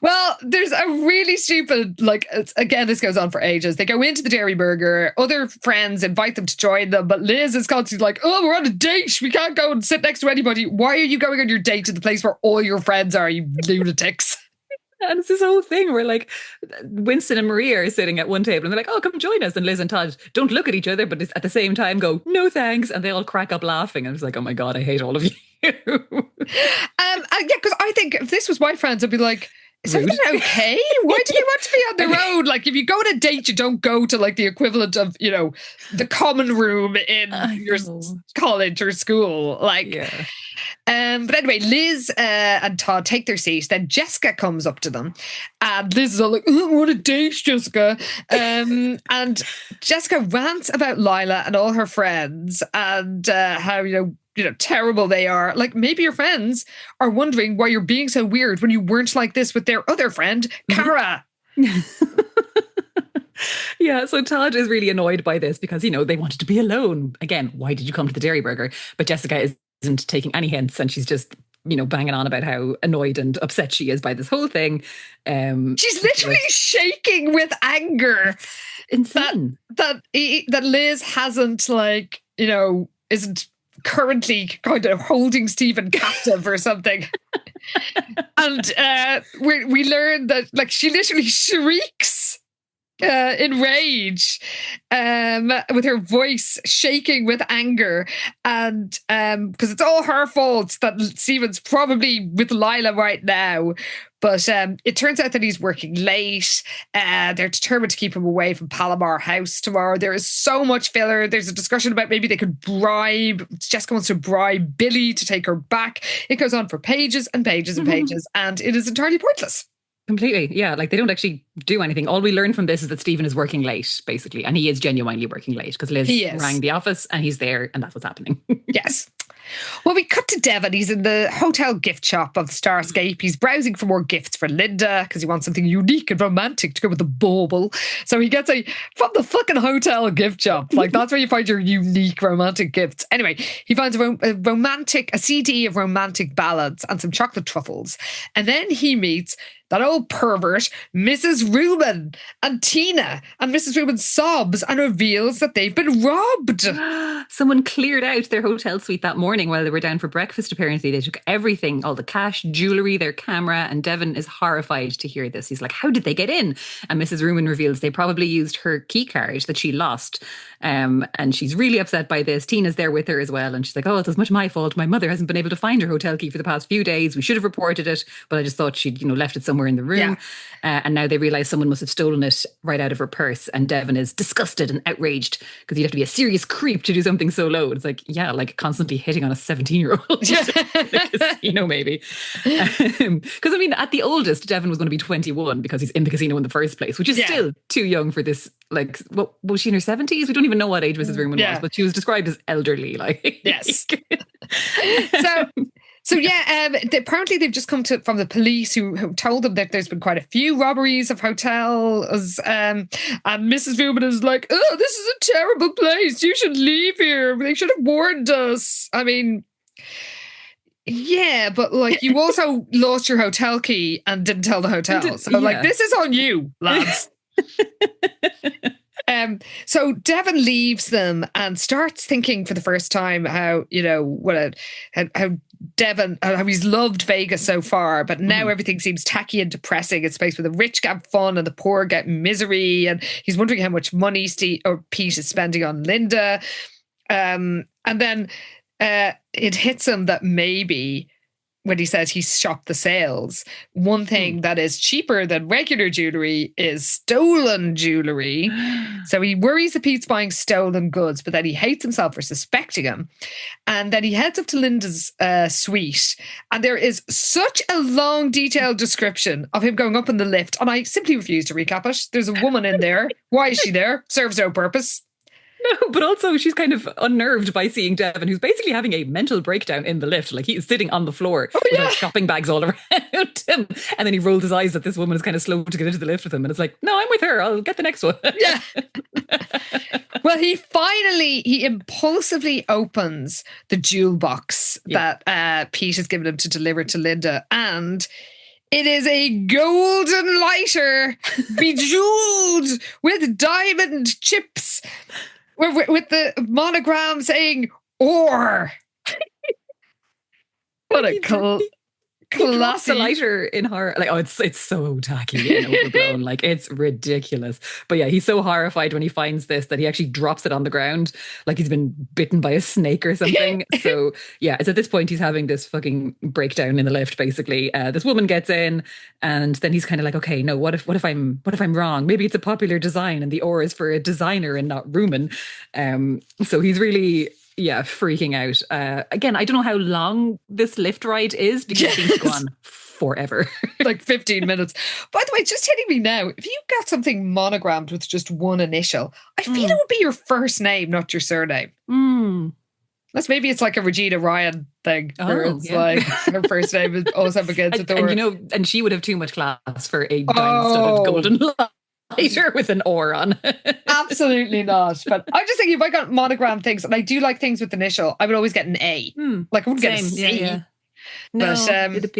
Well, there's a really stupid, like, again, this goes on for ages. They go into the Dairy Burger. Other friends invite them to join them, but Liz is constantly like, oh, we're on a date. We can't go and sit next to anybody. Why are you going on your date to the place where all your friends are, you lunatics? And it's this whole thing where like Winston and Maria are sitting at one table and they're like, oh, come join us. And Liz and Todd don't look at each other, but at the same time go, no thanks. And they all crack up laughing. And it's like, oh my God, I hate all of you. Yeah, because I think if this was my friends, I'd be like, is everything okay? Why do they want to be on their own? Like, if you go on a date, you don't go to like the equivalent of, the common room in your college or school. Like, but anyway, Liz and Todd take their seat. Then Jessica comes up to them, and Liz is all like, "Oh, what a date, Jessica!" And Jessica rants about Lila and all her friends and how terrible they are. Like, maybe your friends are wondering why you're being so weird when you weren't like this with their other friend, Cara. Yeah, so Todd is really annoyed by this because, they wanted to be alone. Again, why did you come to the Dairy Burger? But Jessica isn't taking any hints and she's just, banging on about how annoyed and upset she is by this whole thing. She's literally shaking with anger. Insane. That Liz hasn't, isn't currently kind of holding Stephen captive or something. And we learn that, like, she literally shrieks in rage with her voice shaking with anger, and because it's all her fault that Stephen's probably with Lila right now. But it turns out that he's working late. They're determined to keep him away from Palomar House tomorrow. There is so much filler. There's a discussion about maybe they could bribe. Jessica wants to bribe Billy to take her back. It goes on for pages and pages and pages, and it is entirely pointless. Completely. Yeah, like they don't actually do anything. All we learn from this is that Stephen is working late, basically. And he is genuinely working late because Liz rang the office and he's there and that's what's happening. Yes. Well, we cut to Devon. He's in the hotel gift shop of the Starscape. He's browsing for more gifts for Linda because he wants something unique and romantic to go with the bauble. So he gets from the fucking hotel gift shop. Like, that's where you find your unique romantic gifts. Anyway, he finds a CD of romantic ballads and some chocolate truffles. And then he meets that old pervert, Mrs. Rubin and Tina. And Mrs. Rubin sobs and reveals that they've been robbed. Someone cleared out their hotel suite that morning while they were down for breakfast, apparently. They took everything, all the cash, jewellery, their camera, and Devon is horrified to hear this. He's like, how did they get in? And Mrs. Rubin reveals they probably used her key card that she lost. And she's really upset by this. Tina's there with her as well. And she's like, oh, it's as much my fault. My mother hasn't been able to find her hotel key for the past few days. We should have reported it, but I just thought she'd, left it somewhere in the room. Yeah. And now they realise someone must have stolen it right out of her purse. And Devon is disgusted and outraged because you'd have to be a serious creep to do something so low. It's like, yeah, like constantly hitting on a 17-year-old. Casino, maybe. Because, at the oldest, Devon was going to be 21 because he's in the casino in the first place, which is still too young for this. Like, what was she in her 70s? We don't even know what age Mrs. Rubin was, but she was described as elderly. Like, yes. So apparently they've just come from the police who told them that there's been quite a few robberies of hotels. And Mrs. Rubin is like, oh, this is a terrible place. You should leave here. They should have warned us. I mean, yeah, but like you also lost your hotel key and didn't tell the hotel. So like, this is on you, lads. So Devon leaves them and starts thinking for the first time how he's loved Vegas so far, but now everything seems tacky and depressing. It's a place where the rich get fun and the poor get misery, and he's wondering how much money Pete is spending on Linda. And then it hits him that maybe when he says he shopped the sales, one thing that is cheaper than regular jewellery is stolen jewellery. So he worries that Pete's buying stolen goods, but then he hates himself for suspecting him. And then he heads up to Linda's suite, and there is such a long, detailed description of him going up in the lift, and I simply refuse to recap it. There's a woman in there. Why is she there? Serves no purpose. No, but also she's kind of unnerved by seeing Devon, who's basically having a mental breakdown in the lift. Like, he is sitting on the floor with like shopping bags all around him. And then he rolls his eyes that this woman is kind of slow to get into the lift with him. And it's like, no, I'm with her. I'll get the next one. Yeah. Well, he impulsively opens the jewel box that Pete has given him to deliver to Linda. And it is a golden lighter bejeweled with diamond chips with the monogram saying "or." What a classy. The lighter in horror. Like, oh, it's so tacky and overblown. Like, it's ridiculous. But yeah, he's so horrified when he finds this that he actually drops it on the ground like he's been bitten by a snake or something. So yeah, it's at this point he's having this fucking breakdown in the lift, basically. This woman gets in, and then he's kind of like, okay, no, what if I'm wrong? Maybe it's a popular design and the or is for a designer and not Rumen. So he's really freaking out. Again, I don't know how long this lift ride is because it seems to go on forever. Like 15 minutes. By the way, just hitting me now, if you got something monogrammed with just one initial, I feel it would be your first name, not your surname. Unless maybe it's like a Regina Ryan thing, where it's like her first name also begins with the word. And she would have too much class for a diamond-studded golden lighter with an or on. Absolutely not. But I'm just thinking, if I got monogram things, and I do like things with initial, I would always get an A. Like, I wouldn't get a C. Yeah. No, but, it'd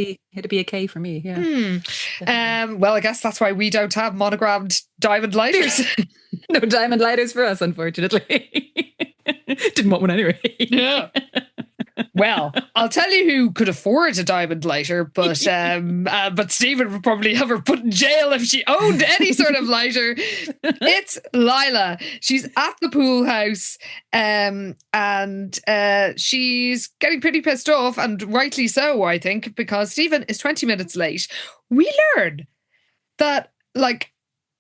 be a K for me. Yeah. Well, I guess that's why we don't have monogrammed diamond lighters. No diamond lighters for us, unfortunately. Didn't want one anyway. Yeah. Well, I'll tell you who could afford a diamond lighter, but Stephen would probably have her put in jail if she owned any sort of lighter. It's Lila. She's at the pool house, and she's getting pretty pissed off, and rightly so, I think, because Stephen is 20 minutes late. We learn that, like,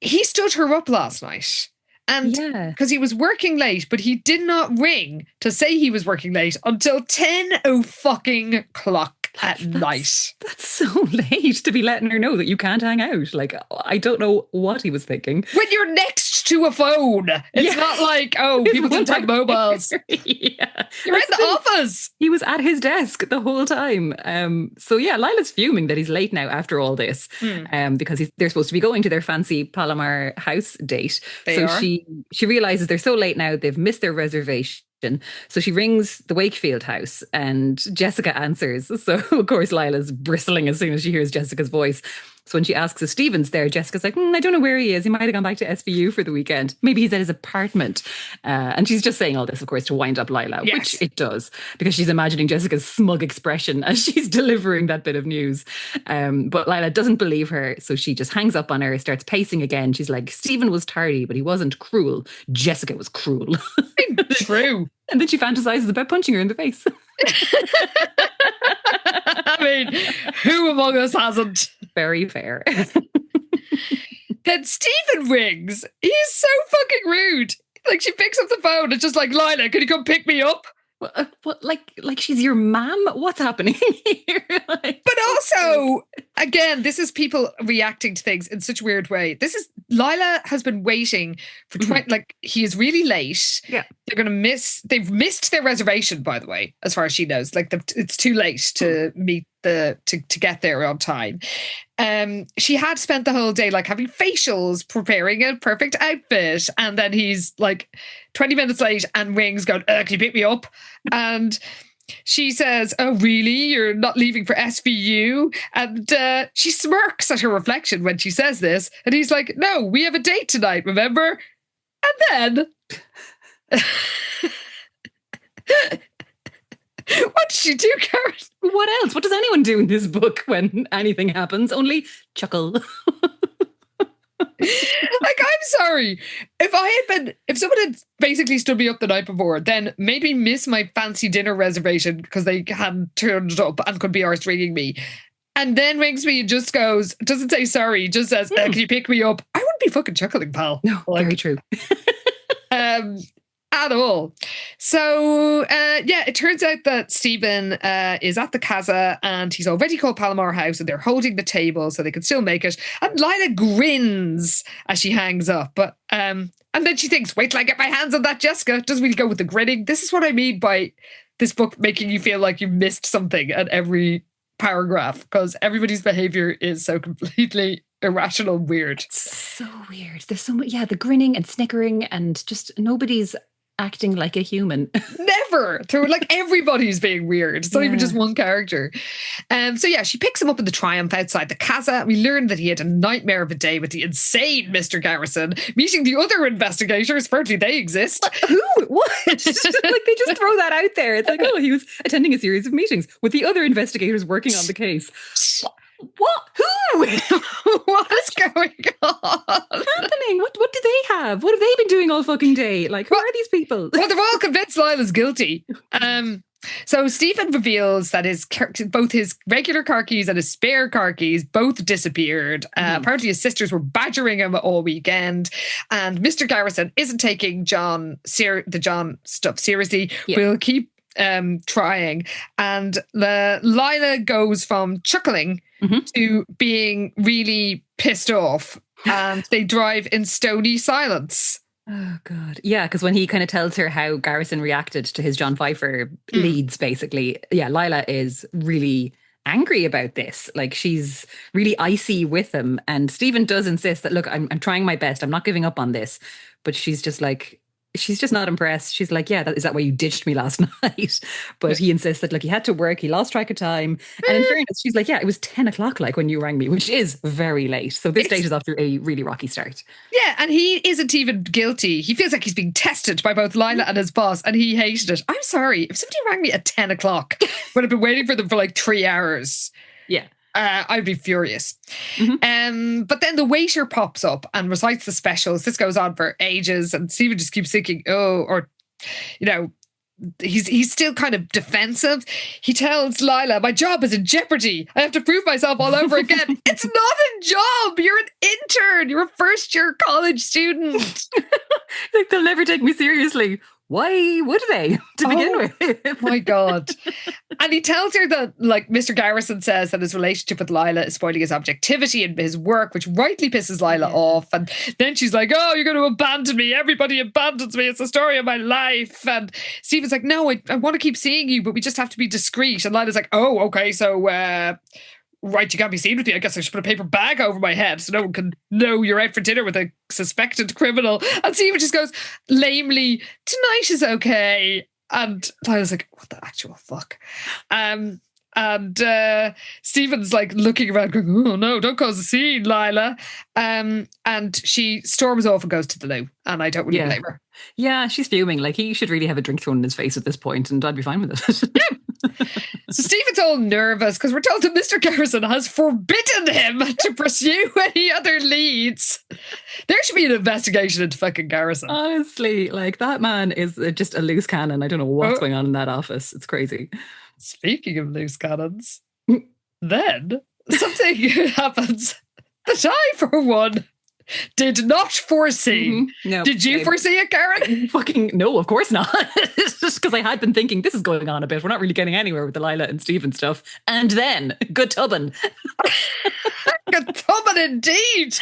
he stood her up last night. And because he was working late, but he did not ring to say he was working late until 10:00 at night. That's so late to be letting her know that you can't hang out. Like, I don't know what he was thinking. When you're next to a phone. It's Yeah. not like, oh, people didn't have mobiles. Yeah. You're in the office. He was at his desk the whole time. So yeah, Lila's fuming that he's late now after all this, because they're supposed to be going to their fancy Palomar house date. They are. She realizes they're so late now they've missed their reservation. So she rings the Wakefield house and Jessica answers. So of course Lila's bristling as soon as she hears Jessica's voice. So when she asks if Stephen's there, Jessica's like, I don't know where he is. He might have gone back to SVU for the weekend. Maybe he's at his apartment. And she's just saying all this, of course, to wind up Lila, Yes. which it does, because she's imagining Jessica's smug expression as she's delivering that bit of news. But Lila doesn't believe her. So she just hangs up on her, starts pacing again. She's like, Stephen was tardy, but he wasn't cruel. Jessica was cruel. True. And then she fantasizes about punching her in the face. I mean, who among us hasn't? Very fair. Then Stephen rings. He's so fucking rude. Like, she picks up the phone and just like, Lila, can you come pick me up? What, like she's your mom? What's happening here? But also, again, this is people reacting to things in such a weird way. Lila has been waiting for like, he is really late. Yeah. They've missed their reservation, by the way, as far as she knows. Like, it's too late to meet to get there on time. She had spent the whole day like having facials, preparing a perfect outfit, and then he's like 20 minutes late and rings going, can you pick me up? And she says, oh really, you're not leaving for SVU? And she smirks at her reflection when she says this, and he's like, no, we have a date tonight, remember? And then what did she do, Karen? What else? What does anyone do in this book when anything happens? Only chuckle. Like, I'm sorry. If someone had basically stood me up the night before, then made me miss my fancy dinner reservation because they hadn't turned up and could be arsed ringing me, and then rings me and just goes, doesn't say sorry, just says, can you pick me up? I wouldn't be fucking chuckling, pal. No, very true. At all. So, it turns out that Stephen is at the casa and he's already called Palomar House and they're holding the table so they can still make it. And Lila grins as she hangs up. But and then she thinks, wait till I get my hands on that Jessica. Doesn't really go with the grinning. This is what I mean by this book making you feel like you missed something at every paragraph, because everybody's behavior is so completely irrational and weird. So weird. There's so much, the grinning and snickering and just nobody's acting like a human. Never. Like, everybody's being weird. It's not even just one character. She picks him up in the Triumph outside the casa. We learn that he had a nightmare of a day with the insane Mr. Garrison, meeting the other investigators. Apparently they exist. Who? What? Like, they just throw that out there. It's like, he was attending a series of meetings with the other investigators working on the case. What? Who? What is going on? Happening? What do they have? What have they been doing all fucking day? Like, who are these people? Well, they're all convinced Lila's guilty. So Stephen reveals that both his regular car keys and his spare car keys both disappeared. Apparently his sisters were badgering him all weekend, and Mr. Garrison isn't taking the John stuff seriously. Yeah. We'll keep trying. And Lila goes from chuckling to being really pissed off, and they drive in stony silence. Oh, God. Yeah, because when he kind of tells her how Garrison reacted to his John Pfeiffer leads, basically, Lila is really angry about this. Like, she's really icy with him. And Stephen does insist that, look, I'm trying my best. I'm not giving up on this. But she's just like, she's just not impressed. She's like, is that why you ditched me last night? But he insists that, look, he had to work. He lost track of time. And in fairness, she's like, it was 10 o'clock, like, when you rang me, which is very late. So this date is off to a really rocky start. Yeah, and he isn't even guilty. He feels like he's being tested by both Lila and his boss, and he hated it. I'm sorry. If somebody rang me at 10 o'clock, when I've been waiting for them for like 3 hours. Yeah. I'd be furious. But then the waiter pops up and recites the specials. This goes on for ages, and Stephen just keeps thinking, he's still kind of defensive. He tells Lila, my job is in jeopardy. I have to prove myself all over again. It's not a job. You're an intern. You're a first-year college student. Like, they'll never take me seriously. Why would they, to begin with? My God. And he tells her that, like, Mr. Garrison says that his relationship with Lila is spoiling his objectivity and his work, which rightly pisses Lila off. And then she's like, oh, you're going to abandon me. Everybody abandons me. It's the story of my life. And Stephen's like, no, I want to keep seeing you, but we just have to be discreet. And Lila's like, oh, okay, so... right, you can't be seen with me. I guess I should put a paper bag over my head so no one can know you're out for dinner with a suspected criminal. And Stephen just goes lamely, tonight is okay. And Lila's like, what the actual fuck? And Stephen's like looking around going, oh no, don't cause a scene, Lila. And she storms off and goes to the loo. And I don't really blame her. Yeah, she's fuming. Like, he should really have a drink thrown in his face at this point, and I'd be fine with it. So Stephen's all nervous because we're told that Mr. Garrison has forbidden him to pursue any other leads. There should be an investigation into fucking Garrison. Honestly, like, that man is just a loose cannon. I don't know what's going on in that office. It's crazy. Speaking of loose cannons, then something happens that I, for one, did not foresee. Mm-hmm. No, did you foresee it, Karen? Fucking no, of course not. It's just because I had been thinking this is going on a bit. We're not really getting anywhere with the Lila and Stephen stuff. And then, good tubbin. Good tubbin indeed.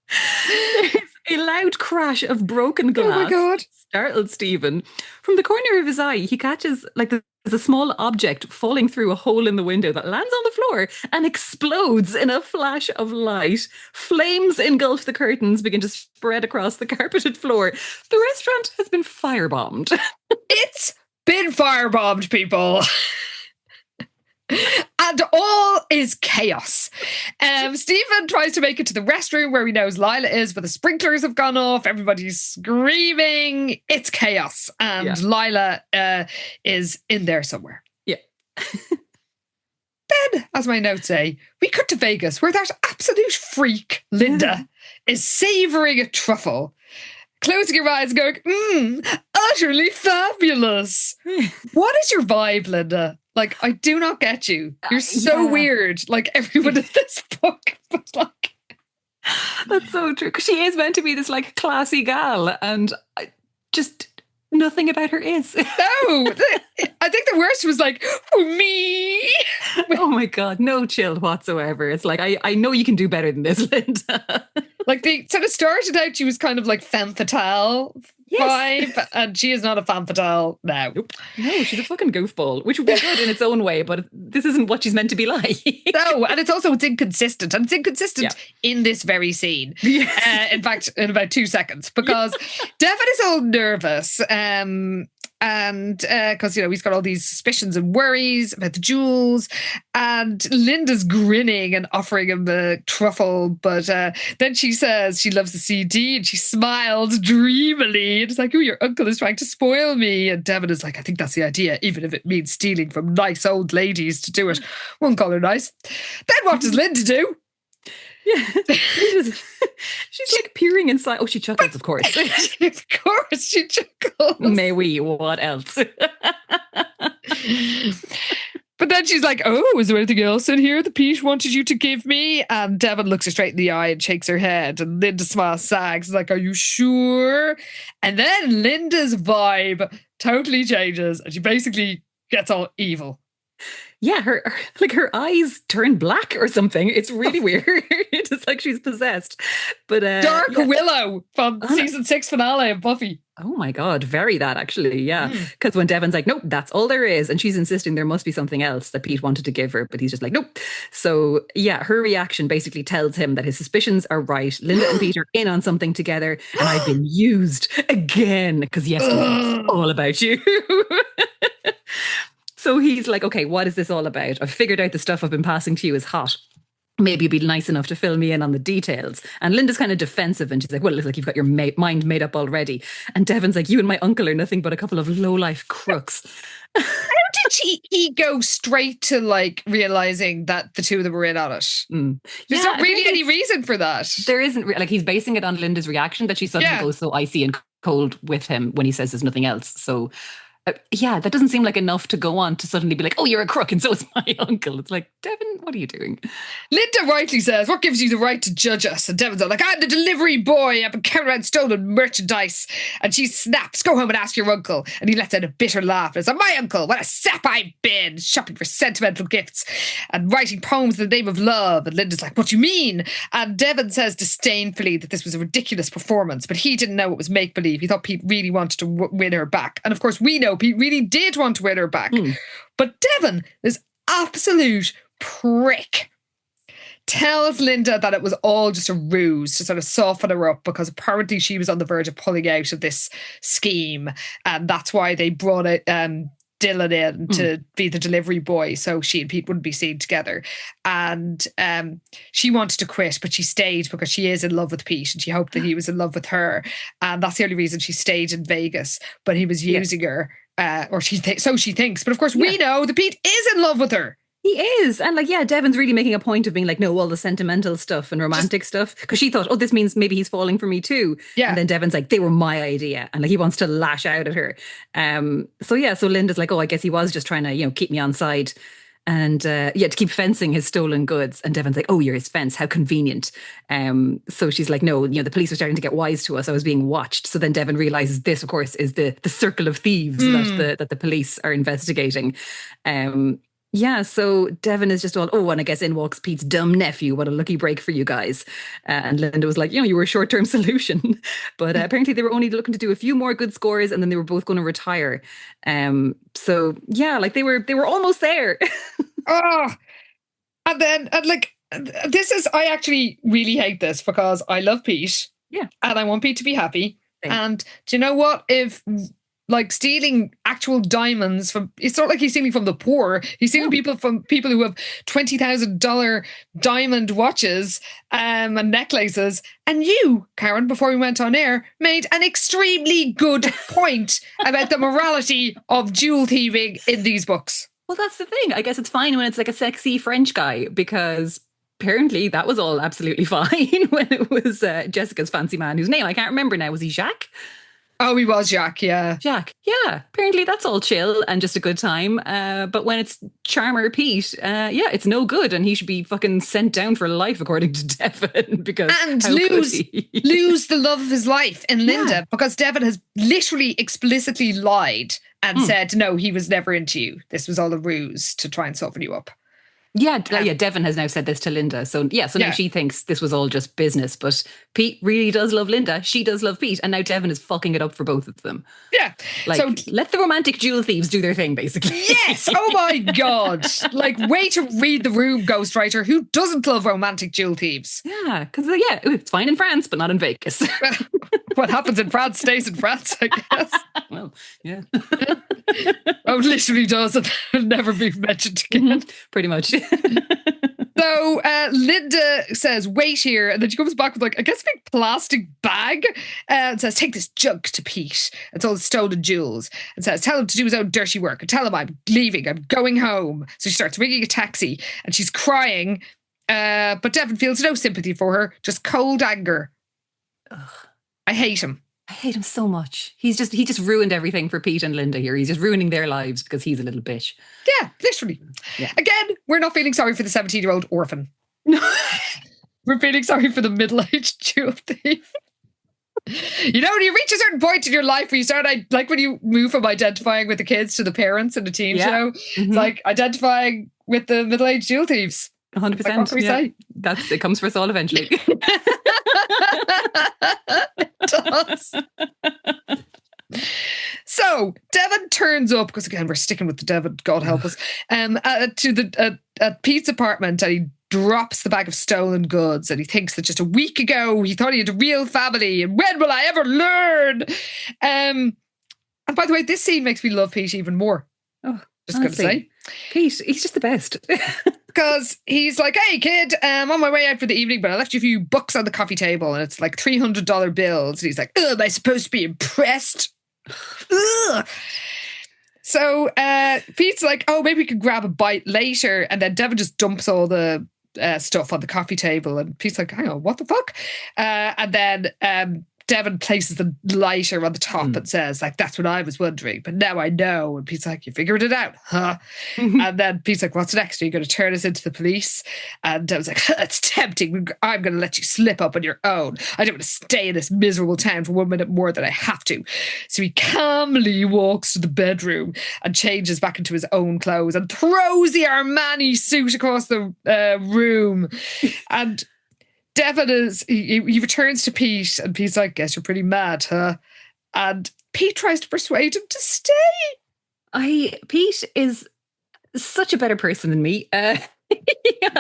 There's a loud crash of broken glass. Oh my God. Startled Stephen. From the corner of his eye, he catches like there's a small object falling through a hole in the window that lands on the floor and explodes in a flash of light. Flames engulf the curtains, begin to spread across the carpeted floor. The restaurant has been firebombed. It's been firebombed, people. And all is chaos. Stephen tries to make it to the restroom where he knows Lila is, but the sprinklers have gone off. Everybody's screaming. It's chaos. And Lila is in there somewhere. Yeah. Then, as my notes say, we cut to Vegas where that absolute freak, Linda, is savouring a truffle. Closing her eyes and going, utterly fabulous. What is your vibe, Linda? Like, I do not get you. You're so weird. Like, everyone in this book. But like... That's so true. Because she is meant to be this, like, classy gal. And just nothing about her is. No. I think the worst was like, for me. Oh my God. No chill whatsoever. It's like, I know you can do better than this, Linda. Like, they sort of started out, she was kind of like femme fatale vibe, and she is not a femme fatale now. Nope. No, she's a fucking goofball, which would be good in its own way, but this isn't what she's meant to be like. No, and it's inconsistent. And it's inconsistent in this very scene. Yes. In fact, in about 2 seconds, because Devon is all nervous. And because, he's got all these suspicions and worries about the jewels, and Linda's grinning and offering him the truffle, but then she says she loves the CD and she smiles dreamily, and it's like, oh, your uncle is trying to spoil me. And Devon is like, I think that's the idea, even if it means stealing from nice old ladies to do it. Won't call her nice. Then what does Linda do? Yeah, she's like peering inside. Oh, she chuckles, of course. Of course, she chuckles. May we? What else? But then she's like, oh, is there anything else in here that Pete wanted you to give me? And Devon looks her straight in the eye and shakes her head. And Linda's smile sags. Like, are you sure? And then Linda's vibe totally changes. And she basically gets all evil. Yeah, her eyes turn black or something. It's really weird. It's like she's possessed. But Dark Willow from season 6 finale of Buffy. Oh my God, very that actually, yeah. Because when Devon's like, nope, that's all there is. And she's insisting there must be something else that Pete wanted to give her. But he's just like, nope. So yeah, her reaction basically tells him that his suspicions are right. Linda and Pete are in on something together. And I've been used again. Because yesterday was all about you. So he's like, okay, what is this all about? I've figured out the stuff I've been passing to you is hot. Maybe you'd be nice enough to fill me in on the details. And Linda's kind of defensive and she's like, well, it looks like you've got your mind made up already. And Devon's like, you and my uncle are nothing but a couple of lowlife crooks. How did he go straight to like realizing that the two of them were in on it? There's not really any reason for that. There isn't. Like, he's basing it on Linda's reaction that she suddenly goes so icy and cold with him when he says there's nothing else. So Yeah, that doesn't seem like enough to go on to suddenly be like, oh, you're a crook and so is my uncle. It's like, Devon, what are you doing? Linda rightly says, what gives you the right to judge us? And Devon's all like, I'm the delivery boy. I've been carrying around stolen merchandise. And she snaps, go home and ask your uncle. And he lets out a bitter laugh. It's like, my uncle, what a sap I've been, shopping for sentimental gifts and writing poems in the name of love. And Linda's like, what do you mean? And Devon says disdainfully that this was a ridiculous performance, but he didn't know it was make-believe. He thought Pete really wanted to win her back. And of course, we know Pete really did want to win her back. But Devon, this absolute prick, tells Linda that it was all just a ruse to sort of soften her up because apparently she was on the verge of pulling out of this scheme. And that's why they brought it, Dylan in to be the delivery boy so she and Pete wouldn't be seen together. And she wanted to quit, but she stayed because she is in love with Pete and she hoped that he was in love with her. And that's the only reason she stayed in Vegas. But he was using her, or so she thinks. But of course, we know that Pete is in love with her. He is. And like, yeah, Devon's really making a point of being like, no, all the sentimental stuff and romantic stuff. Because she thought, oh, this means maybe he's falling for me too. Yeah. And then Devon's like, they were my idea. And like, he wants to lash out at her. So Linda's like, oh, I guess he was just trying to, keep me on side. And to keep fencing his stolen goods. And Devon's like, oh, you're his fence. How convenient. So she's like, no, the police are starting to get wise to us. I was being watched. So then Devon realizes this, of course, is the circle of thieves that the police are investigating. So Devon is just all, oh, and I guess in walks Pete's dumb nephew. What a lucky break for you guys. And Linda was like, you were a short-term solution. But apparently they were only looking to do a few more good scores and then they were both going to retire. They were almost there. I actually really hate this because I love Pete. Yeah. And I want Pete to be happy. Same. And do you know what? If stealing actual diamonds from, it's not like he's stealing from the poor. He's stealing people from people who have $20,000 diamond watches and necklaces. And you, Karen, before we went on air, made an extremely good point about the morality of jewel thieving in these books. Well, that's the thing. I guess it's fine when it's like a sexy French guy because apparently that was all absolutely fine when it was Jessica's fancy man whose name I can't remember now. Was he Jacques? Oh, he was Jacques, yeah. Jacques, yeah. Apparently that's all chill and just a good time. But when it's Charmer Pete, it's no good. And he should be fucking sent down for life, according to Devon. And lose the love of his life in Linda because Devon has literally explicitly lied and said, no, he was never into you. This was all a ruse to try and soften you up. Devon has now said this to Linda. So now she thinks this was all just business. But Pete really does love Linda. She does love Pete. And now Devon is fucking it up for both of them. Yeah. Let the romantic jewel thieves do their thing, basically. Yes. Oh my God. Way to read the room, ghostwriter. Who doesn't love romantic jewel thieves? Yeah. Because, it's fine in France, but not in Vegas. What happens in France stays in France, I guess. Well, yeah. Oh, literally does. And never be mentioned again. Pretty much. So Linda says, wait here. And then she comes back with a big plastic bag and says, take this junk to Pete. It's all the stolen jewels. And says, tell him to do his own dirty work and tell him I'm leaving. I'm going home. So she starts ringing a taxi and she's crying. But Devon feels no sympathy for her, just cold anger. Ugh. I hate him. I hate him so much. He just ruined everything for Pete and Linda here. He's just ruining their lives because he's a little bitch. Yeah, literally. Yeah. Again, we're not feeling sorry for the 17-year-old orphan. We're feeling sorry for the middle-aged jewel thief. When you reach a certain point in your life where you start, when you move from identifying with the kids to the parents in a teen show, it's like identifying with the middle-aged jewel thieves. 100%. What can we say? It comes for us all eventually. It does. So Devon turns up, because again, we're sticking with the Devon, God help us, at Pete's apartment, and he drops the bag of stolen goods, and he thinks that just a week ago he thought he had a real family, and when will I ever learn? And by the way, this scene makes me love Pete even more. Oh, just going to say. Pete, he's just the best. Because he's like, hey kid, I'm on my way out for the evening, but I left you a few books on the coffee table, and it's like $300 bills. And he's like, am I supposed to be impressed? Ugh. So Pete's like, oh, maybe we could grab a bite later. And then Devon just dumps all the stuff on the coffee table, and Pete's like, hang on, what the fuck? And then Devon places the lighter on the top and says, like, that's what I was wondering, but now I know. And Pete's like, you figured it out, huh? And then Pete's like, what's next? Are you going to turn us into the police? And Devon's like, it's tempting. I'm going to let you slip up on your own. I don't want to stay in this miserable town for 1 minute more than I have to. So he calmly walks to the bedroom and changes back into his own clothes and throws the Armani suit across the room. And Devon he returns to Pete, and Pete's like, guess you're pretty mad, huh? And Pete tries to persuade him to stay. Pete is such a better person than me. Yeah,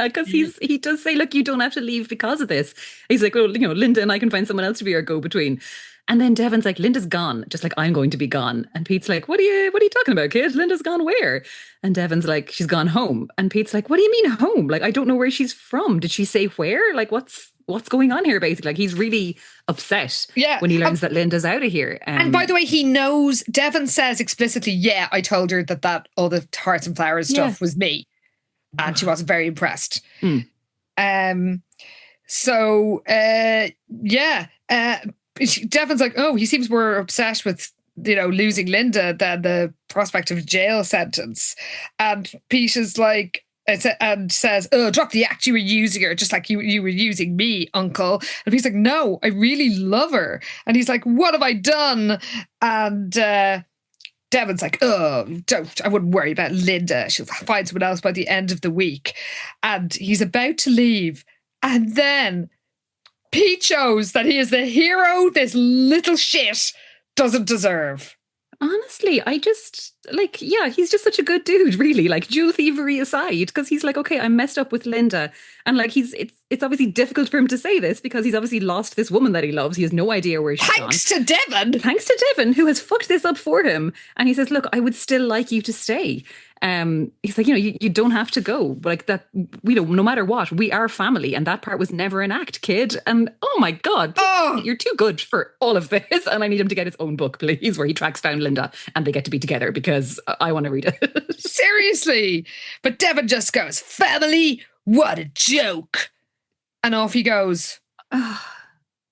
because he does say, look, you don't have to leave because of this. He's like, well, Linda and I can find someone else to be our go-between. And then Devon's like, Linda's gone, just like I'm going to be gone. And Pete's like, what are you talking about, kid? Linda's gone where? And Devon's like, she's gone home. And Pete's like, what do you mean home? Like, I don't know where she's from. Did she say where? Like, what's going on here, basically? Like, he's really upset when he learns that Linda's out of here. And by the way, he knows, Devon says explicitly, yeah, I told her that all the hearts and flowers stuff was me. And she wasn't very impressed. Devon's like, oh, he seems more upset with, losing Linda than the prospect of a jail sentence. And Pete is like, and says, oh, drop the act, you were using her just like you were using me, uncle. And he's like, no, I really love her. And he's like, what have I done? And Devon's like, oh, I wouldn't worry about Linda. She'll find someone else by the end of the week. And he's about to leave. And then Pete shows that he is the hero this little shit doesn't deserve. Honestly, I just, he's just such a good dude, really. Like, jewel thievery aside, because he's like, okay, I messed up with Linda. And like, it's obviously difficult for him to say this because he's obviously lost this woman that he loves. He has no idea where she's gone. Thanks to Devon, who has fucked this up for him. And he says, look, I would still like you to stay. He's like, you don't have to go. But like that, no matter what, we are family. And that part was never an act, kid. And oh my God, you're too good for all of this. And I need him to get his own book, please, where he tracks down Linda and they get to be together because I want to read it. Seriously. But Devon just goes, family, what a joke. And off he goes.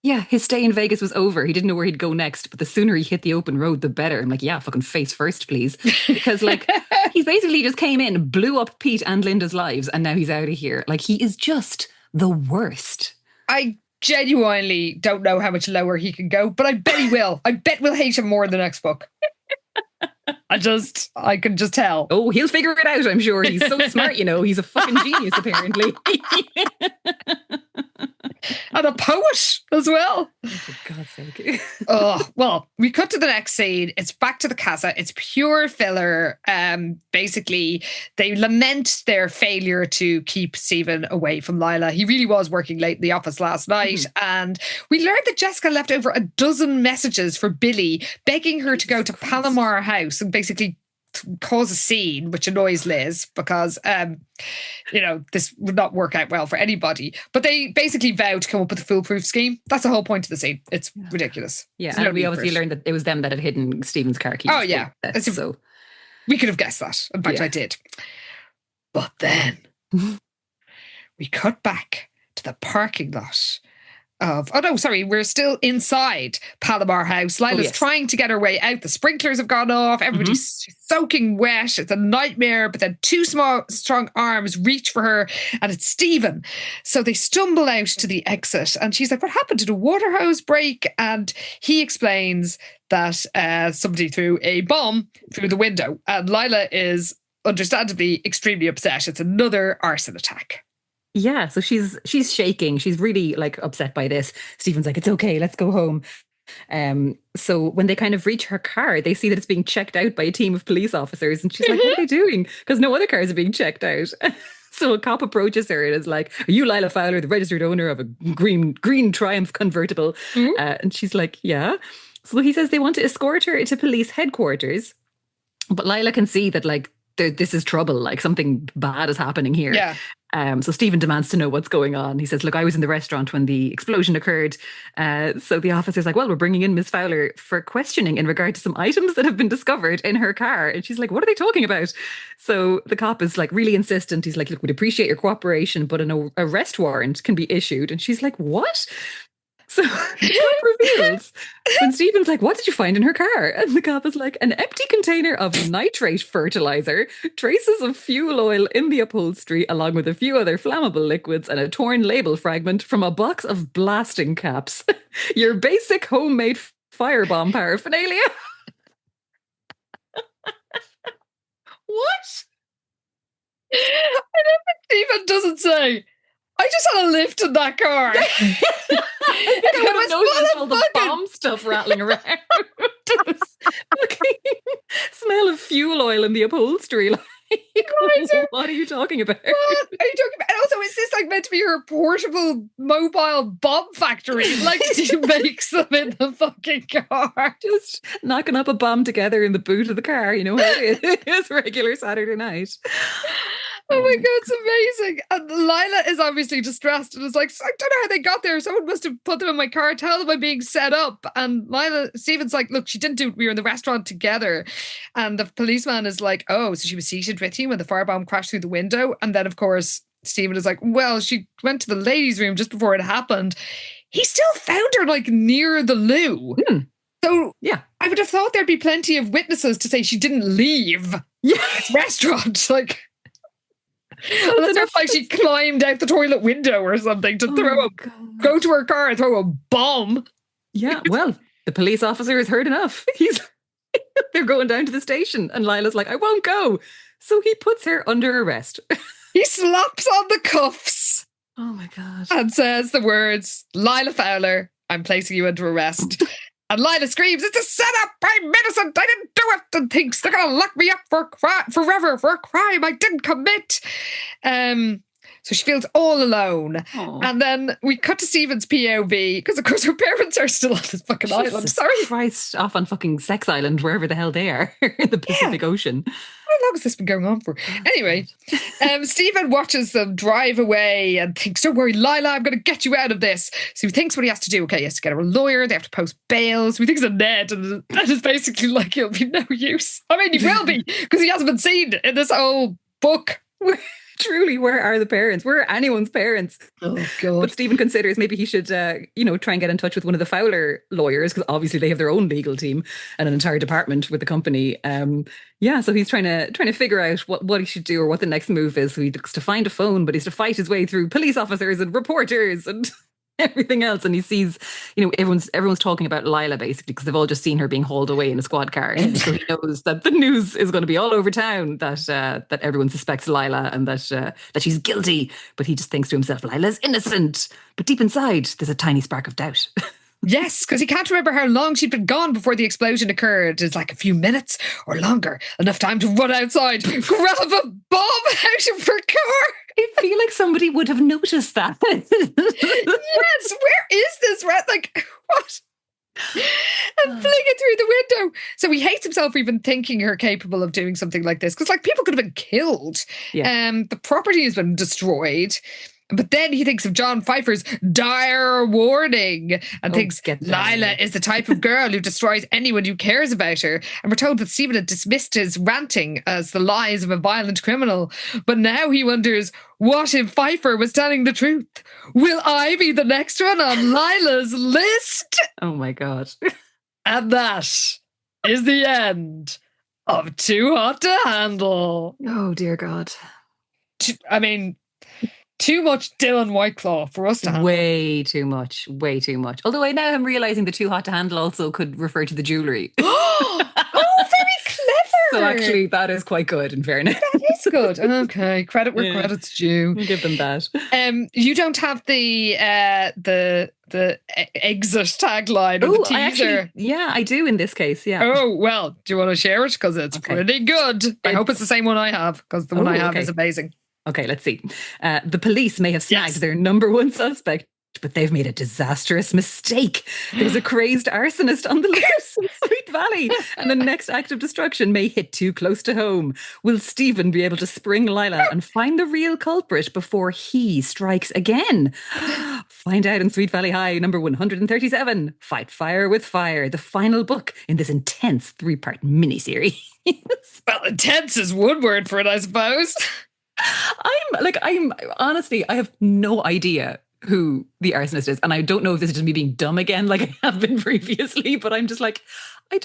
Yeah, his stay in Vegas was over. He didn't know where he'd go next, but the sooner he hit the open road, the better. I'm like, yeah, fucking face first, please. Because like, he basically just came in, blew up Pete and Linda's lives, and now he's out of here. Like, he is just the worst. I genuinely don't know how much lower he can go, but I bet he will. I bet we'll hate him more in the next book. I can just tell. Oh, he'll figure it out, I'm sure. He's so smart, He's a fucking genius, apparently. And a poet as well. Oh, for God's sake. Well, we cut to the next scene. It's back to the casa. It's pure filler. Basically, they lament their failure to keep Stephen away from Lila. He really was working late in the office last night. And we learned that Jessica left over a dozen messages for Billy, begging her to go to Palomar House and basically cause a scene, which annoys Liz because, this would not work out well for anybody. But they basically vow to come up with a foolproof scheme. That's the whole point of the scene. It's ridiculous. Yeah, and we obviously learned that it was them that had hidden Stephen's car keys. Oh, yeah. So we could have guessed that. In fact, I did. But then we cut back to the parking lot we're still inside Palomar House. Lila's trying to get her way out. The sprinklers have gone off. Everybody's soaking wet. It's a nightmare. But then two strong arms reach for her, and it's Stephen. So they stumble out to the exit, and she's like, what happened? Did a water hose break? And he explains that somebody threw a bomb through the window. And Lila is understandably extremely upset. It's another arson attack. Yeah, so she's shaking. She's really like upset by this. Stephen's like, it's okay, let's go home. So when they kind of reach her car, they see that it's being checked out by a team of police officers. And she's like, what are they doing? Because no other cars are being checked out. So a cop approaches her and is like, are you Lila Fowler, the registered owner of a green Triumph convertible? And she's like, yeah. So he says they want to escort her to police headquarters. But Lila can see that like this is trouble, like something bad is happening here. Yeah. So Stephen demands to know what's going on. He says, look, I was in the restaurant when the explosion occurred. So the officer's like, well, we're bringing in Miss Fowler for questioning in regard to some items that have been discovered in her car. And she's like, what are they talking about? So the cop is like really insistent. He's like, look, we'd appreciate your cooperation, but an arrest warrant can be issued. And she's like, what? So the cop reveals when Stephen's like, what did you find in her car? And the cop is like, an empty container of nitrate fertilizer, traces of fuel oil in the upholstery, along with a few other flammable liquids and a torn label fragment from a box of blasting caps. Your basic homemade firebomb paraphernalia. What? I don't think Stephen doesn't say, I just had a lift in that car. I noticed all the bomb stuff rattling around. Smell of fuel oil in the upholstery. Like, what are you talking about? What are you talking about? And also, is this like meant to be her portable mobile bomb factory? Like she makes them in the fucking car. Just knocking up a bomb together in the boot of the car. You know how it is regular Saturday night. Oh my God, it's amazing. And Lila is obviously distressed and is like, I don't know how they got there. Someone must have put them in my car. Tell them I'm being set up. And Stephen's like, look, she didn't do it. We were in the restaurant together. And the policeman is like, oh, so she was seated with you when the firebomb crashed through the window. And then, of course, Stephen is like, well, she went to the ladies' room just before it happened. He still found her like near the loo. So yeah, I would have thought there'd be plenty of witnesses to say she didn't leave this restaurant. Like, unless it's like she climbed out the toilet window or something to go to her car and throw a bomb. Yeah, well, the police officer has heard enough. They're going down to the station and Lila's like, I won't go. So he puts her under arrest. He slaps on the cuffs. Oh my God. And says the words, Lila Fowler, I'm placing you under arrest. And Lila screams, it's a setup, I'm innocent, I didn't do it, and thinks they're going to lock me up forever for a crime I didn't commit. So she feels all alone. Aww. And then we cut to Stephen's POV, because of course her parents are still on this fucking island. Sorry. Christ, off on fucking Sex Island, wherever the hell they are, in the Pacific Ocean. How long has this been going on for? Anyway, Stephen watches them drive away and thinks, don't worry, Lila, I'm going to get you out of this. So he thinks what he has to do. Okay, he has to get her a lawyer. They have to post bail. So he thinks of Ned, and that is basically like he'll be no use. I mean, he will be, because he hasn't been seen in this whole book. Truly, where are the parents? Where are anyone's parents? Oh, God. But Stephen considers maybe he should, try and get in touch with one of the Fowler lawyers, because obviously they have their own legal team and an entire department with the company. So he's trying to figure out what he should do or what the next move is. So he looks to find a phone, but he's to fight his way through police officers and reporters and everything else. And he sees, everyone's talking about Lila basically, because they've all just seen her being hauled away in a squad car. And so he knows that the news is going to be all over town that everyone suspects Lila and that she's guilty. But he just thinks to himself, Lila's innocent. But deep inside, there's a tiny spark of doubt. Yes, because he can't remember how long she'd been gone before the explosion occurred. It's like a few minutes or longer. Enough time to run outside, grab a bomb out of her car. I feel like somebody would have noticed that. Yes, where is this rat? Like, what? And fling it through the window. So he hates himself for even thinking her capable of doing something like this. Because, like, people could have been killed. Yeah. The property has been destroyed. But then he thinks of John Pfeiffer's dire warning and thinks Lila is the type of girl who destroys anyone who cares about her. And we're told that Stephen had dismissed his ranting as the lies of a violent criminal. But now he wonders, what if Pfeiffer was telling the truth? Will I be the next one on Lila's list? Oh my God. And that is the end of Too Hot to Handle. Oh dear God. I mean, too much Devon Whitelaw for us to handle. Way too much. Although I now am realising the Too Hot to Handle also could refer to the jewellery. Oh, very clever. So actually that is quite good, in fairness. That is good. Okay, credit where credit's due. We'll give them that. You don't have the exit tagline or the teaser. I do in this case, yeah. Oh, well, do you want to share it? Because it's pretty good. I hope it's the same one I have, because the one I have is amazing. Okay, let's see. The police may have snagged their number one suspect, but they've made a disastrous mistake. There's a crazed arsonist on the loose in Sweet Valley, and the next act of destruction may hit too close to home. Will Stephen be able to spring Lila and find the real culprit before he strikes again? Find out in Sweet Valley High, number 137, Fight Fire with Fire, the final book in this intense 3-part miniseries. Well, intense is one word for it, I suppose. I'm honestly, I have no idea who the arsonist is. And I don't know if this is just me being dumb again, like I have been previously, but I'm just like, I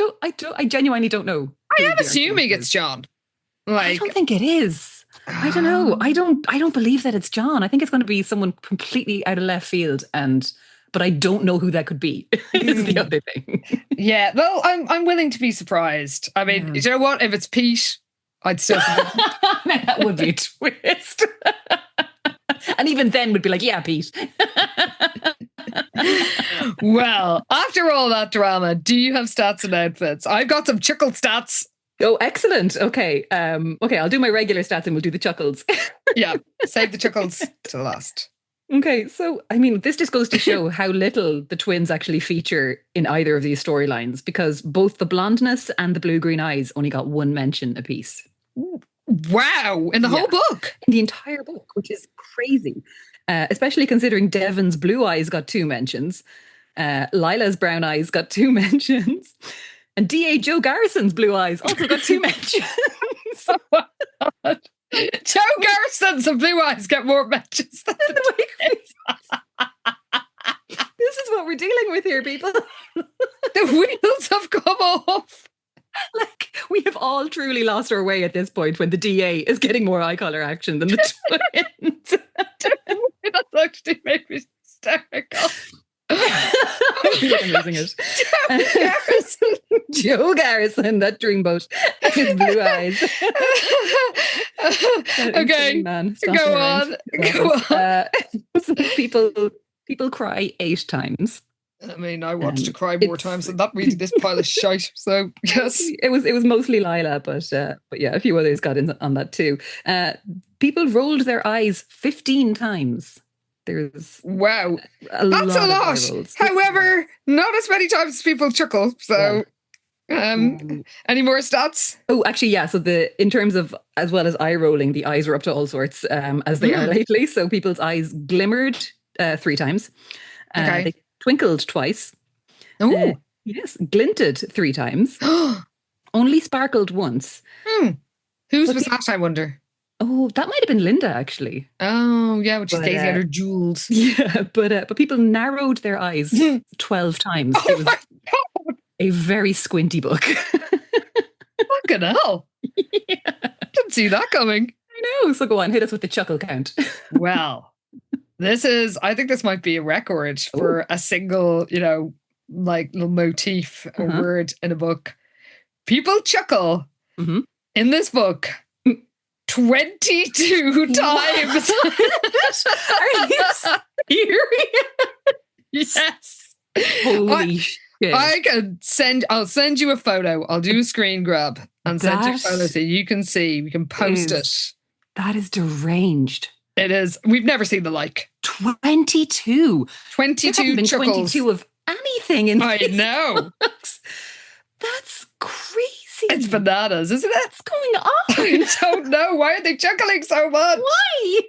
genuinely don't know. I am assuming it's John. I don't think it is. I don't know. I don't believe that it's John. I think it's going to be someone completely out of left field, but I don't know who that could be. Is the other thing. Yeah, well, I'm willing to be surprised. I mean, you know what? If it's Pete, I'd still. That would be a twist. And even then would be like, yeah, Pete. Well, after all that drama, do you have stats and outfits? I've got some chuckle stats. Oh, excellent. Okay. Okay, I'll do my regular stats and we'll do the chuckles. Yeah, save the chuckles to last. Okay, so, I mean, this just goes to show how little the twins actually feature in either of these storylines, because both the blondness and the blue-green eyes only got one mention apiece. Wow, in the whole book? In the entire book, which is crazy. Especially considering Devon's blue eyes got 2 mentions. Lila's brown eyes got 2 mentions. And D.A. Joe Garrison's blue eyes also got 2 mentions. Oh my God. Joe Garrison's and blue eyes get more mentions than the This is what we're dealing with here, people. The wheels have come off. Like, we have all truly lost our way at this point when the DA is getting more eye colour action than the twins. That's actually made me hysterical. I'm losing it. Joe Garrison, that dreamboat, his blue eyes. Okay, man. Go on. So people cry 8 times. I mean, I wanted to cry more times than that reading this pile of shite. So yes, it was mostly Lila, but yeah, a few others got in on that too. People rolled their eyes 15 times. There's wow, that's a lot. However, not as many times as people chuckle. So, any more stats? Oh, actually, yeah. So in terms of as well as eye rolling, the eyes were up to all sorts as they are lately. So people's eyes glimmered 3 times. Okay. They twinkled twice. Oh, yes, glinted 3 times. Only sparkled once. Whose was that? I wonder. Oh, that might have been Linda, actually. Oh, yeah, which is gazing at her jewels. Yeah, but people narrowed their eyes 12 times. Oh, my God. A very squinty book. Fucking hell. Yeah. Didn't see that coming. I know. So go on, hit us with the chuckle count. Well, I think this might be a record for a single, like little motif or word in a book. People chuckle in this book 22 times. Are you serious? Yes. Holy shit. I'll send you a photo. I'll do a screen grab and send you a photo so you can see. We can post it. That is deranged. It is. We've never seen the like. 22. 22 chuckles. 22 of anything in I know. That's crazy. It's bananas, isn't it? What's going on? I don't know. Why are they chuckling so much? Why?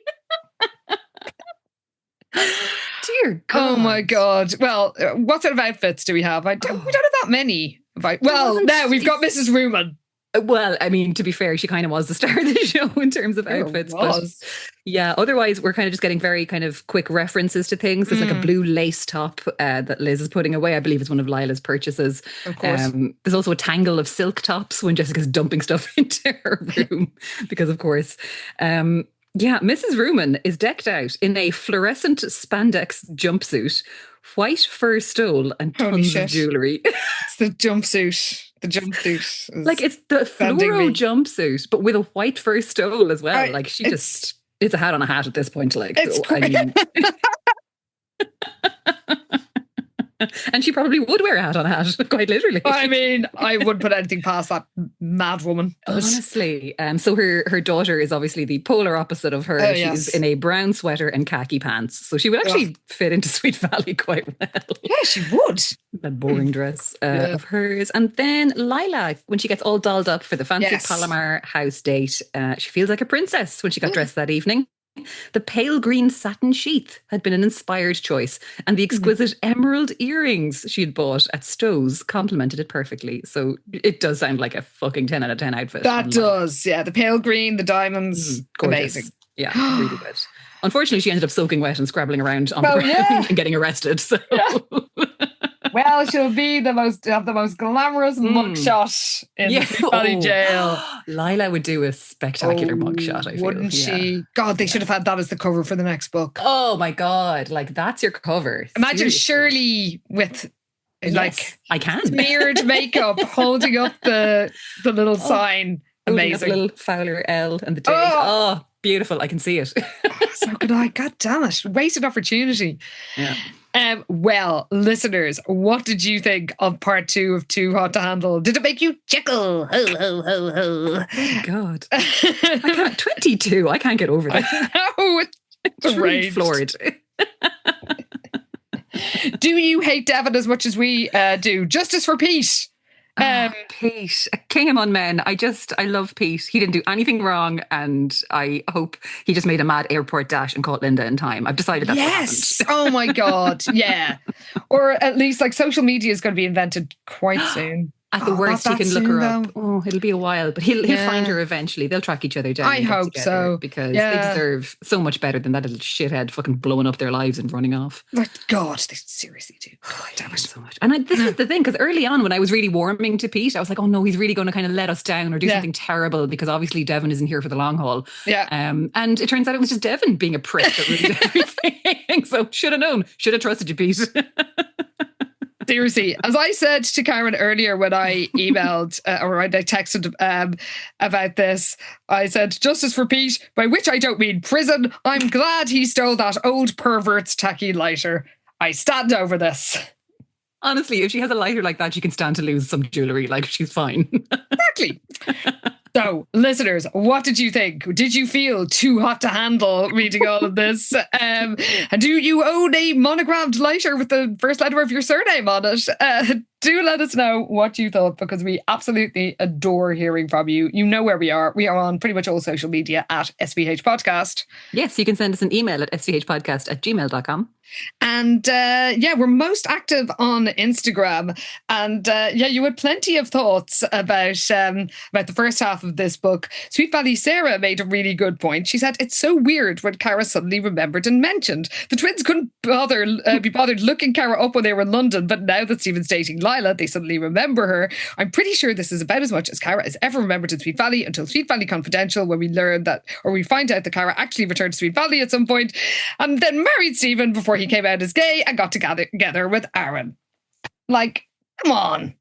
Dear God. Oh my God. Well, what sort of outfits do we have? We don't have that many. We've got Mrs. Ruman. Well, I mean, to be fair, she kind of was the star of the show in terms of outfits. But yeah, otherwise, we're kind of just getting very kind of quick references to things. There's like a blue lace top that Liz is putting away. I believe it's one of Lila's purchases. Of course. There's also a tangle of silk tops when Jessica's dumping stuff into her room because, of course. Yeah, Mrs. Ruman is decked out in a fluorescent spandex jumpsuit, white fur stole, and tons of jewellery. It's the jumpsuit. The jumpsuit. Like, it's the fluoro jumpsuit, but with a white fur stole as well. Like, it's a hat on a hat at this point. Like, it's and she probably would wear a hat on a hat, quite literally. I mean, I wouldn't put anything past that mad woman. Honestly. So her daughter is obviously the polar opposite of her. She's in a brown sweater and khaki pants. So she would actually fit into Sweet Valley quite well. Yeah, she would. That boring dress of hers. And then Lila, when she gets all dolled up for the fancy Palomar house date, she feels like a princess when she got dressed that evening. The pale green satin sheath had been an inspired choice, and the exquisite emerald earrings she had bought at Stowe's complemented it perfectly. So it does sound like a fucking 10 out of 10 outfit. That does, yeah. The pale green, the diamonds, amazing. Yeah, really good. Unfortunately, she ended up soaking wet and scrabbling around on the ground and getting arrested. So. Yeah. Well, she'll be the most glamorous mugshot in the Sweet Valley jail. Lila would do a spectacular mugshot, I feel. Wouldn't she? God, they should have had that as the cover for the next book. Oh my God. Like, that's your cover. Imagine Shirley with I can. smeared makeup holding up the little sign. Amazing. A little Fowler L and the date. Oh, beautiful. I can see it. So could I. God damn it. Wasted opportunity. Yeah. Well, listeners, what did you think of part 2 of Too Hot to Handle? Did it make you chuckle? Ho, ho, ho, ho. Oh, God. I can't, 22. I can't get over that. No, it's really floored. Do you hate Devon as much as we do? Justice for Pete. Pete, king among men. I love Pete. He didn't do anything wrong, and I hope he just made a mad airport dash and caught Linda in time. I've decided that's yes. Oh my God. Yeah. Or at least like social media is going to be invented quite soon. At the worst, he can look her up. Oh, it'll be a while, but he'll find her eventually. They'll track each other down. I hope so. Because they deserve so much better than that little shithead fucking blowing up their lives and running off. But God, they seriously do. God, damn it. So much. And this is the thing, because early on when I was really warming to Pete, I was like, oh no, he's really going to kind of let us down or do something terrible, because obviously Devon isn't here for the long haul. Yeah. And it turns out it was just Devon being a prick that ruined everything. So should have known. Should have trusted you, Pete. Seriously, as I said to Karen earlier when I emailed or I texted about this, I said, justice for Pete, by which I don't mean prison. I'm glad he stole that old pervert's tacky lighter. I stand over this. Honestly, if she has a lighter like that, she can stand to lose some jewellery. Like, she's fine. Exactly. So, listeners, what did you think? Did you feel too hot to handle reading all of this? And do you own a monogrammed lighter with the first letter of your surname on it? Do let us know what you thought, because we absolutely adore hearing from you. You know where we are. We are on pretty much all social media at SVH Podcast. Yes, you can send us an email at svhpodcast@gmail.com. And we're most active on Instagram. And you had plenty of thoughts about the first half of this book. Sweet Valley Sarah made a really good point. She said, it's so weird when Cara suddenly remembered and mentioned. The twins couldn't be bothered looking Cara up when they were in London, but now that Stephen's dating Lila, they suddenly remember her. I'm pretty sure this is about as much as Cara is ever remembered in Sweet Valley until Sweet Valley Confidential, where we learn that, or we find out that Cara actually returned to Sweet Valley at some point and then married Stephen before he came out as gay and got together with Aaron. Like, come on,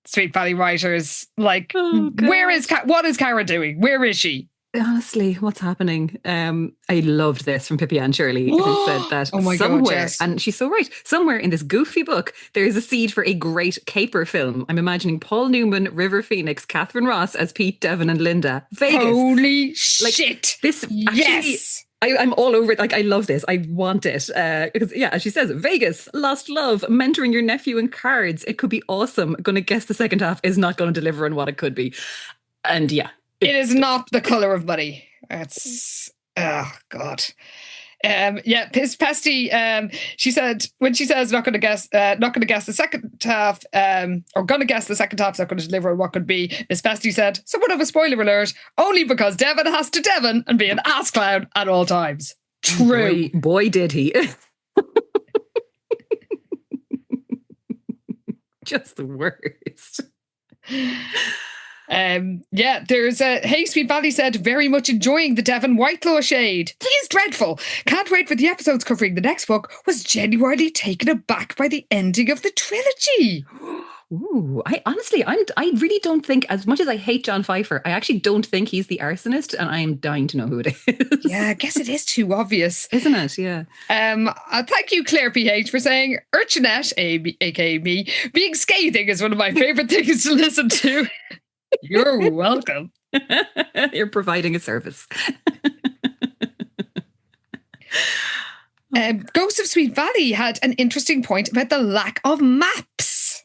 Sweet Valley writers. Like, what is Cara doing? Where is she? Honestly, what's happening? I loved this from Pippi and Shirley, who said that somewhere, yes. and she's so right, somewhere in this goofy book, there is a seed for a great caper film. I'm imagining Paul Newman, River Phoenix, Catherine Ross as Pete, Devon and Linda. Vegas. Holy shit. This actually, yes. I'm all over it. Like, I love this. I want it. Because, as she says, Vegas, lost love, mentoring your nephew in cards. It could be awesome. Gonna guess the second half is not going to deliver on what it could be. And it is not The Colour of Money. It's, oh God. Piss Pesty. She said, when she says not going to guess the second half, or going to guess the second half's not going to deliver on what could be, Miss Pesty said, somewhat of a spoiler alert, only because Devon has to Devon and be an ass clown at all times. True. Boy did he. Just the worst. There's Hey Sweet Valley said, very much enjoying the Devon Whitelaw shade. He is dreadful. Can't wait for the episodes covering the next book. Was genuinely taken aback by the ending of the trilogy. Ooh, I really don't think, as much as I hate John Pfeiffer, I actually don't think he's the arsonist, and I am dying to know who it is. Yeah, I guess it is too obvious. Isn't it? Yeah. Thank you, Claire PH, for saying Urchinette, aka me, being scathing is one of my favourite things to listen to. You're welcome. You're providing a service. Ghost of Sweet Valley had an interesting point about the lack of maps.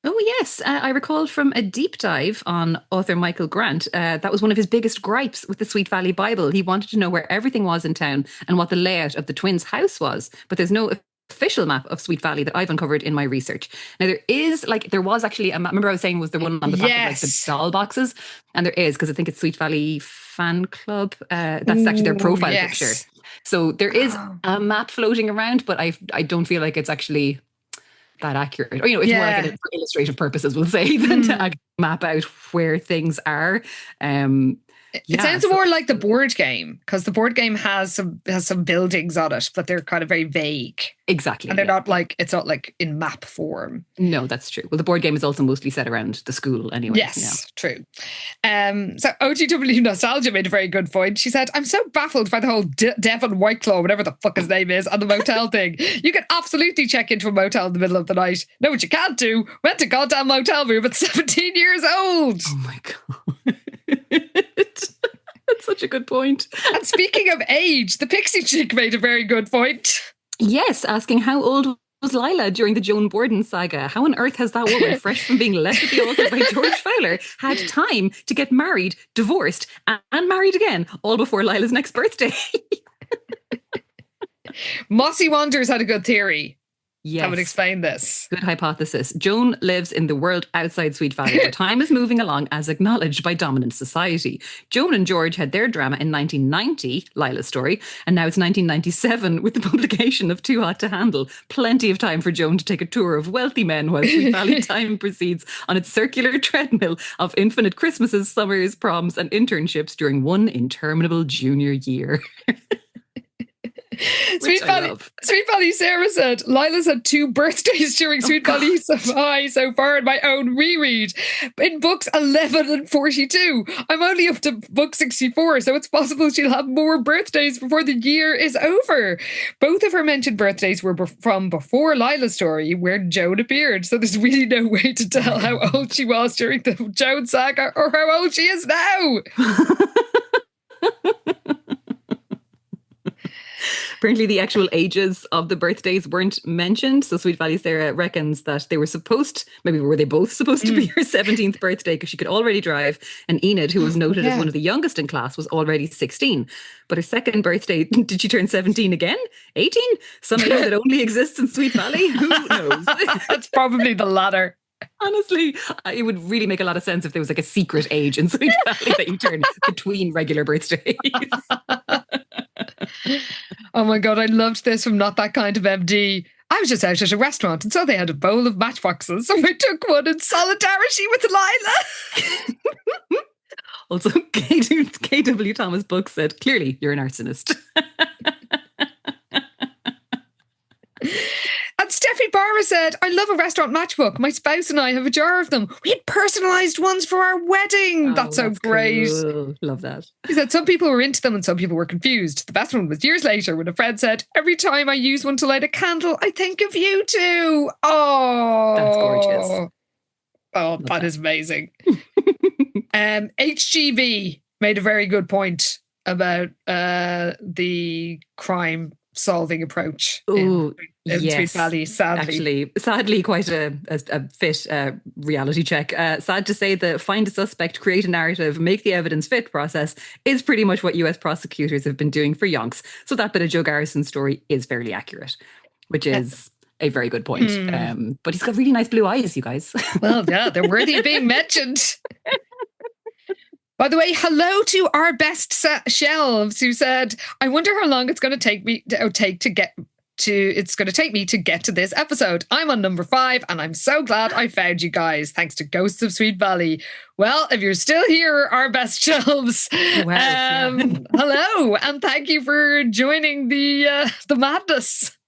Oh, yes. I recall from a deep dive on author Michael Grant, that was one of his biggest gripes with the Sweet Valley Bible. He wanted to know where everything was in town and what the layout of the twins' house was. But there's no official map of Sweet Valley that I've uncovered in my research. Now, there was actually a map. Remember I was saying, was there one on the back of like the doll boxes? And there is, because I think it's Sweet Valley fan club. That's actually their profile picture. So there is a map floating around, but I don't feel like it's actually that accurate. Or, it's more like for illustrative purposes, we'll say, than to actually map out where things are. It sounds more like the board game, because the board game has some buildings on it, but they're kind of very vague. Exactly. And they're not like, it's not like in map form. No, that's true. Well, the board game is also mostly set around the school anyway. Yes, true. So OTW Nostalgia made a very good point. She said, I'm so baffled by the whole Devon Whitelaw, whatever the fuck his name is, and the motel thing. You can absolutely check into a motel in the middle of the night. No, what you can't do, rent a goddamn motel room at 17 years old. Oh my God. That's such a good point. And speaking of age, the pixie chick made a very good point. Yes, asking how old was Lila during the Joan Borden saga? How on earth has that woman, fresh from being left at the altar by George Fowler, had time to get married, divorced, and married again, all before Lila's next birthday? Mossy Wonders had a good theory. Yes. That would explain this. Good hypothesis. Joan lives in the world outside Sweet Valley, where time is moving along as acknowledged by dominant society. Joan and George had their drama in 1990, Lila's story, and now it's 1997 with the publication of Too Hot to Handle. Plenty of time for Joan to take a tour of wealthy men while Sweet Valley time proceeds on its circular treadmill of infinite Christmases, summers, proms, and internships during one interminable junior year. Sweet Valley Sarah said, Lila's had 2 birthdays during Sweet Valley High so far in my own reread. In books 11 and 42. I'm only up to book 64, so it's possible she'll have more birthdays before the year is over. Both of her mentioned birthdays were from before Lila's story, where Joan appeared, so there's really no way to tell how old she was during the Joan saga or how old she is now. Apparently the actual ages of the birthdays weren't mentioned. So Sweet Valley Sarah reckons that they were maybe were they both supposed to be her 17th birthday because she could already drive. And Enid, who was noted as one of the youngest in class, was already 16. But her second birthday, did she turn 17 again? 18? Some age that only exists in Sweet Valley? Who knows? That's probably the latter. Honestly, it would really make a lot of sense if there was like a secret age in Sweet Valley that you turn between regular birthdays. Oh my God, I loved this from Not That Kind of MD. I was just out at a restaurant and so they had a bowl of matchboxes, so I took one in solidarity with Lila. Also, K.W. Thomas Book said, clearly you're an arsonist. And Steffi Barber said, I love a restaurant matchbook. My spouse and I have a jar of them. We had personalised ones for our wedding. That's so great. Cool. Love that. He said some people were into them and some people were confused. The best one was years later when a friend said, every time I use one to light a candle, I think of you too. Oh, that's gorgeous. Oh, that is amazing. HGV made a very good point about the crime solving approach in Sweet Valley, sadly. Actually, sadly, quite a fit reality check. Sad to say, the find a suspect, create a narrative, make the evidence fit process is pretty much what US prosecutors have been doing for yonks. So that bit of Joe Garrison's story is fairly accurate, which is a very good point. But he's got really nice blue eyes, you guys. Well, yeah, they're worthy of being mentioned. By the way, hello to our best shelves who said, I wonder how long it's going to take me to get to this episode. I'm on number 5 and I'm so glad I found you guys. Thanks to Ghosts of Sweet Valley. Well, if you're still here, our best shelves, hello and thank you for joining the madness.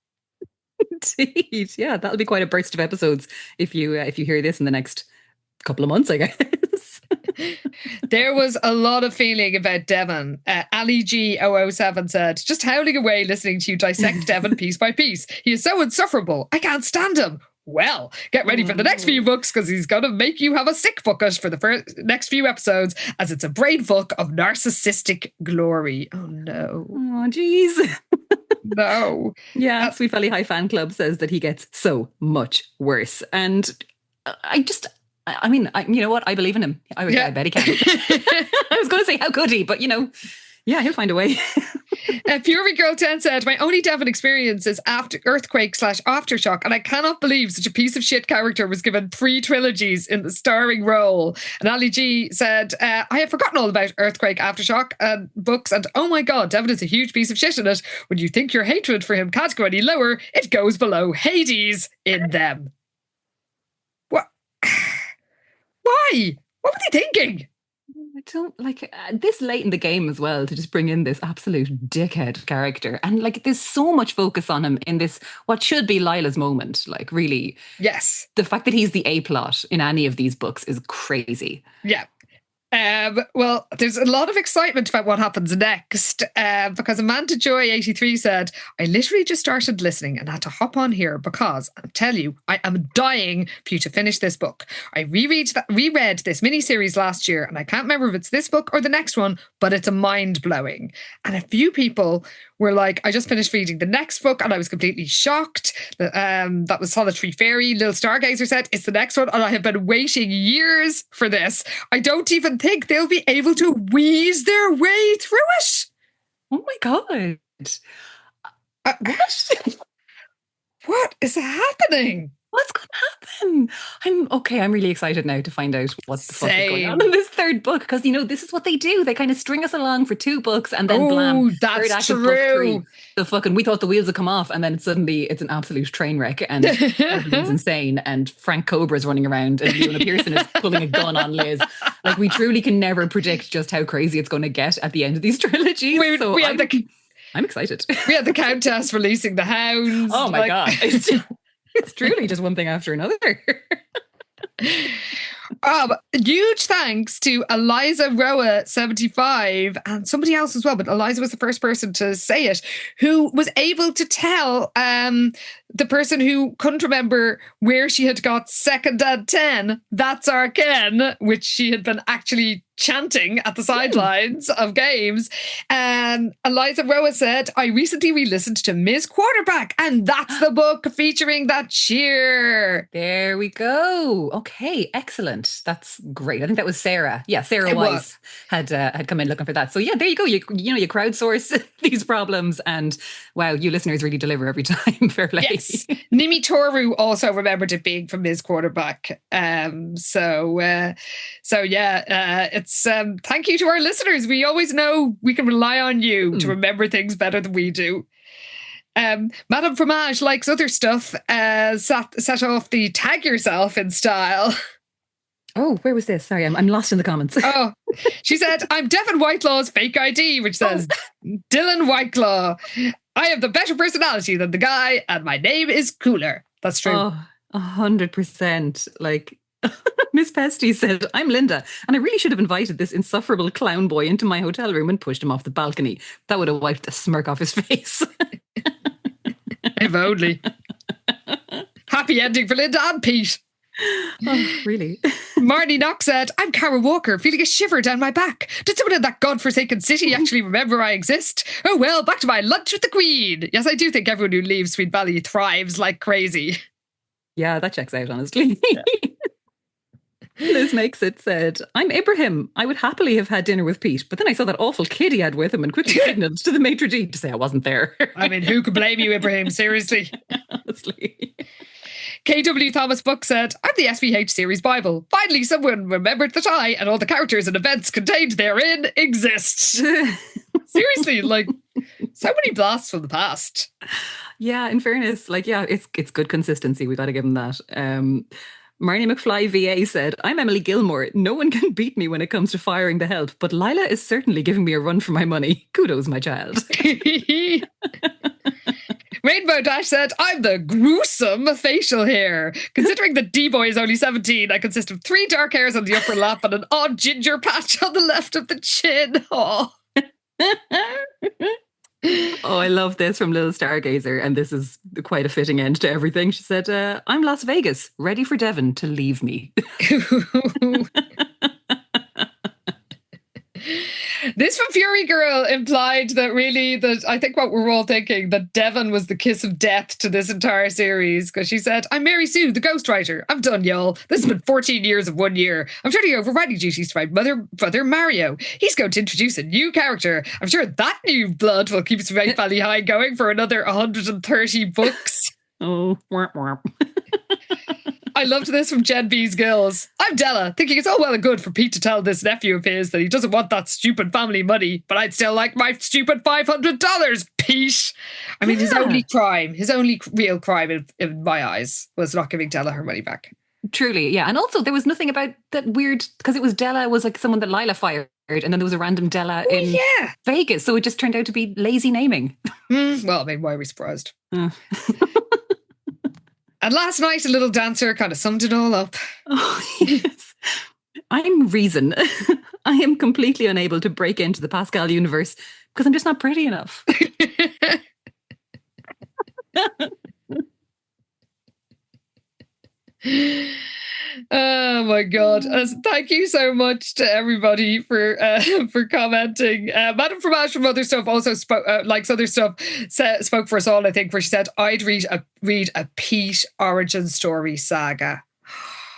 Indeed. Yeah, that'll be quite a burst of episodes if you hear this in the next couple of months, I guess. There was a lot of feeling about Devon. Ali G007 said, just howling away listening to you dissect Devon piece by piece. He is so insufferable. I can't stand him. Well, get ready for the next few books because he's going to make you have a sick bucket for the next few episodes as it's a brain fuck of narcissistic glory. Oh, no. Oh, geez. No. Yeah, Sweet Valley High Fan Club says that he gets so much worse. And you know what? I believe in him. I bet he can. I was going to say, how could he? But, Yeah, he'll find a way. Fury Girl 10 said, my only Devon experience is after Earthquake/Aftershock, and I cannot believe such a piece of shit character was given 3 trilogies in the starring role. And Ali G said, I have forgotten all about Earthquake, Aftershock books, and oh my god, Devon is a huge piece of shit in it. When you think your hatred for him can't go any lower, it goes below Hades in them. What? Why? What were they thinking? I don't like this late in the game as well to just bring in this absolute dickhead character. And like, there's so much focus on him in this, what should be Lila's moment. Like, really. Yes. The fact that he's the A plot in any of these books is crazy. Yeah. Well, there's a lot of excitement about what happens next because Amanda Joy 83 said, I literally just started listening and had to hop on here because I'll tell you, I am dying for you to finish this book. I reread this miniseries last year and I can't remember if it's this book or the next one, but it's a mind-blowing. And a few people were like, I just finished reading the next book and I was completely shocked. That was Solitary Fairy. Little Stargazer said, it's the next one and I have been waiting years for this. I don't even think they'll be able to wheeze their way through it. Oh my God. What? What is happening? What's going to happen? I'm really excited now to find out what the fuck is going on in this third book, because you know this is what they do. They kind of string us along for 2 books and then blam, that's third act of true. book 3. We thought the wheels would come off, and then it's an absolute train wreck, and everything's insane. And Frank Cobra's running around, and Leona Pearson is pulling a gun on Liz. Like, we truly can never predict just how crazy it's going to get at the end of these trilogies. I'm excited. We had the Countess releasing the hounds. Oh my God. It's truly just one thing after another. Huge thanks to Eliza Roa 75 and somebody else as well, but Eliza was the first person to say it, who was able to tell the person who couldn't remember where she had got second and 10, that's our Ken, which she had been actually chanting at the sidelines of games. Eliza Roa said, I recently re-listened to Ms. Quarterback, and that's the book featuring that cheer. There we go. Okay, excellent. That's great. I think that was Sarah. Yeah, Sarah Weiss had come in looking for that. So yeah, there you go. You crowdsource these problems, and wow, you listeners really deliver every time. Fair play. Yes. Nimi Toru also remembered it being from Ms. Quarterback. It's thank you to our listeners. We always know we can rely on you to remember things better than we do. Madame Fromage likes other stuff. Set off the tag yourself in style. Oh, where was this? Sorry, I'm lost in the comments. Oh, she said, I'm Devon Whitelaw's fake ID, which says Dylan Whitelaw. I have the better personality than the guy, and my name is cooler. That's true. Oh, 100%. Like, Miss Pesty said, I'm Linda, and I really should have invited this insufferable clown boy into my hotel room and pushed him off the balcony. That would have wiped the smirk off his face. If only. Happy ending for Linda and Pete. Oh, really? Marnie Knox said, I'm Cara Walker, feeling a shiver down my back. Did someone in that godforsaken city actually remember I exist? Oh well, back to my lunch with the Queen. Yes, I do think everyone who leaves Sweet Valley thrives like crazy. Yeah, that checks out, honestly. Yeah. Liz Makes It said, I'm Ibrahim. I would happily have had dinner with Pete, but then I saw that awful kid he had with him and quickly signaled to the maitre d' to say I wasn't there. I mean, who could blame you, Ibrahim? Seriously. Honestly. KW Thomas Book said, I'm the SVH series Bible. Finally, someone remembered that I and all the characters and events contained therein exist. Seriously, like, so many blasts from the past. Yeah, in fairness, like, yeah, it's good consistency. We got to give him that. Marnie McFly VA said, I'm Emily Gilmore. No one can beat me when it comes to firing the help, but Lila is certainly giving me a run for my money. Kudos, my child. Rainbow Dash said, I'm the gruesome facial hair. Considering that D-Boy is only 17, I consist of 3 dark hairs on the upper lap and an odd ginger patch on the left of the chin. Oh. Oh, I love this from Little Stargazer, and this is quite a fitting end to everything. She said, I'm Las Vegas, ready for Devon to leave me. This from Fury Girl implied that I think what we're all thinking, that Devon was the kiss of death to this entire series, because she said, I'm Mary Sue, the ghostwriter. I'm done, y'all. This has been 14 years of 1 year. I'm turning over writing duties to my brother Mario. He's going to introduce a new character. I'm sure that new blood will keep Spike Valley High going for another 130 books. Oh, womp womp. I loved this from Jen B's Gills. I'm Della, thinking it's all well and good for Pete to tell this nephew of his that he doesn't want that stupid family money, but I'd still like my stupid $500, Pete. I mean, his only real crime in my eyes was not giving Della her money back. Truly, yeah. And also there was nothing about that weird, because it was Della was like someone that Lila fired, and then there was a random Della in Vegas. So it just turned out to be lazy naming. Well, I mean, why are we surprised? And last night, a little dancer kind of summed it all up. Oh, yes. I'm Reason. I am completely unable to break into the Pascal universe because I'm just not pretty enough. Oh my God. Thank you so much to everybody for commenting. Madam Fromage from Other Stuff also spoke, likes Other Stuff, spoke for us all, I think, where she said, I'd read a Pete origin story saga.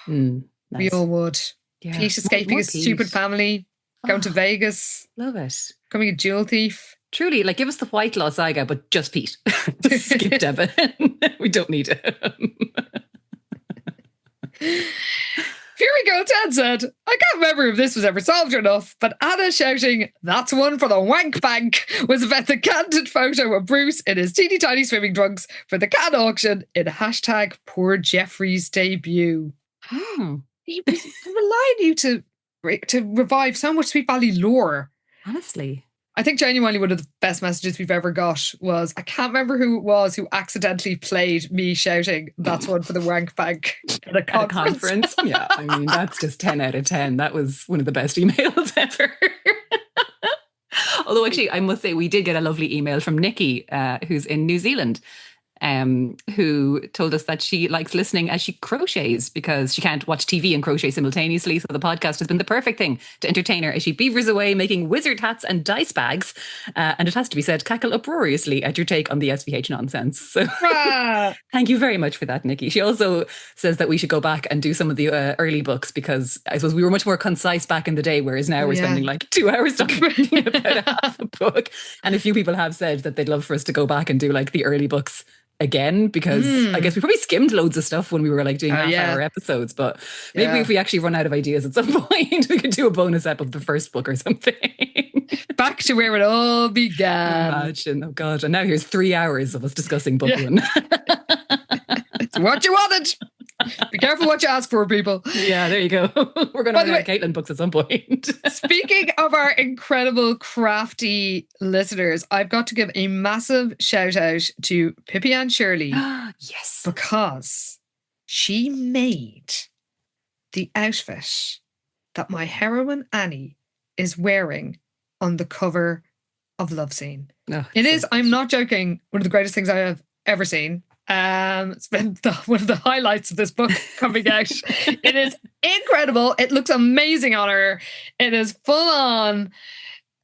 Nice. We all would. Yeah. Pete escaping his stupid family, going to Vegas. Love it. Becoming a jewel thief. Truly, like, give us the Whitelaw saga, but just Pete. Skip Devon. We don't need him. Fury Girl 10 said, I can't remember if this was ever solved or not, but Anna shouting, that's one for the wank bank, was about the candid photo of Bruce in his teeny tiny swimming trunks for the can auction in hashtag poor Jeffrey's debut. He was relying you to revive so much Sweet Valley lore. Honestly. I think genuinely one of the best messages we've ever got was, I can't remember who it was who accidentally played me shouting, that's one for the wank bank at a conference. Yeah, I mean, that's just 10 out of 10. That was one of the best emails ever. Although actually, I must say, we did get a lovely email from Nikki, who's in New Zealand, who told us that she likes listening as she crochets because she can't watch TV and crochet simultaneously. So the podcast has been the perfect thing to entertain her as she beavers away making wizard hats and dice bags. And it has to be said, cackle uproariously at your take on the SVH nonsense. So thank you very much for that, Nikki. She also says that we should go back and do some of the early books because I suppose we were much more concise back in the day, whereas now we're spending like 2 hours talking about half a book. And a few people have said that they'd love for us to go back and do like the early books again, because I guess we probably skimmed loads of stuff when we were like doing half-hour episodes, but maybe if we actually run out of ideas at some point, we could do a bonus ep of the first book or something. Back to where it all began. Imagine, oh God. And now here's 3 hours of us discussing book one. It's what you wanted. Be careful what you ask for, people. Yeah, there you go. We're going to run out of Caitlin books at some point. Speaking of our incredible crafty listeners, I've got to give a massive shout out to Pippi Ann Shirley. Yes. Because she made the outfit that my heroine Annie is wearing on the cover of Love Scene. Oh, it is, I'm not joking, one of the greatest things I have ever seen. It's been one of the highlights of this book coming out. It is incredible. It looks amazing on her. It is full on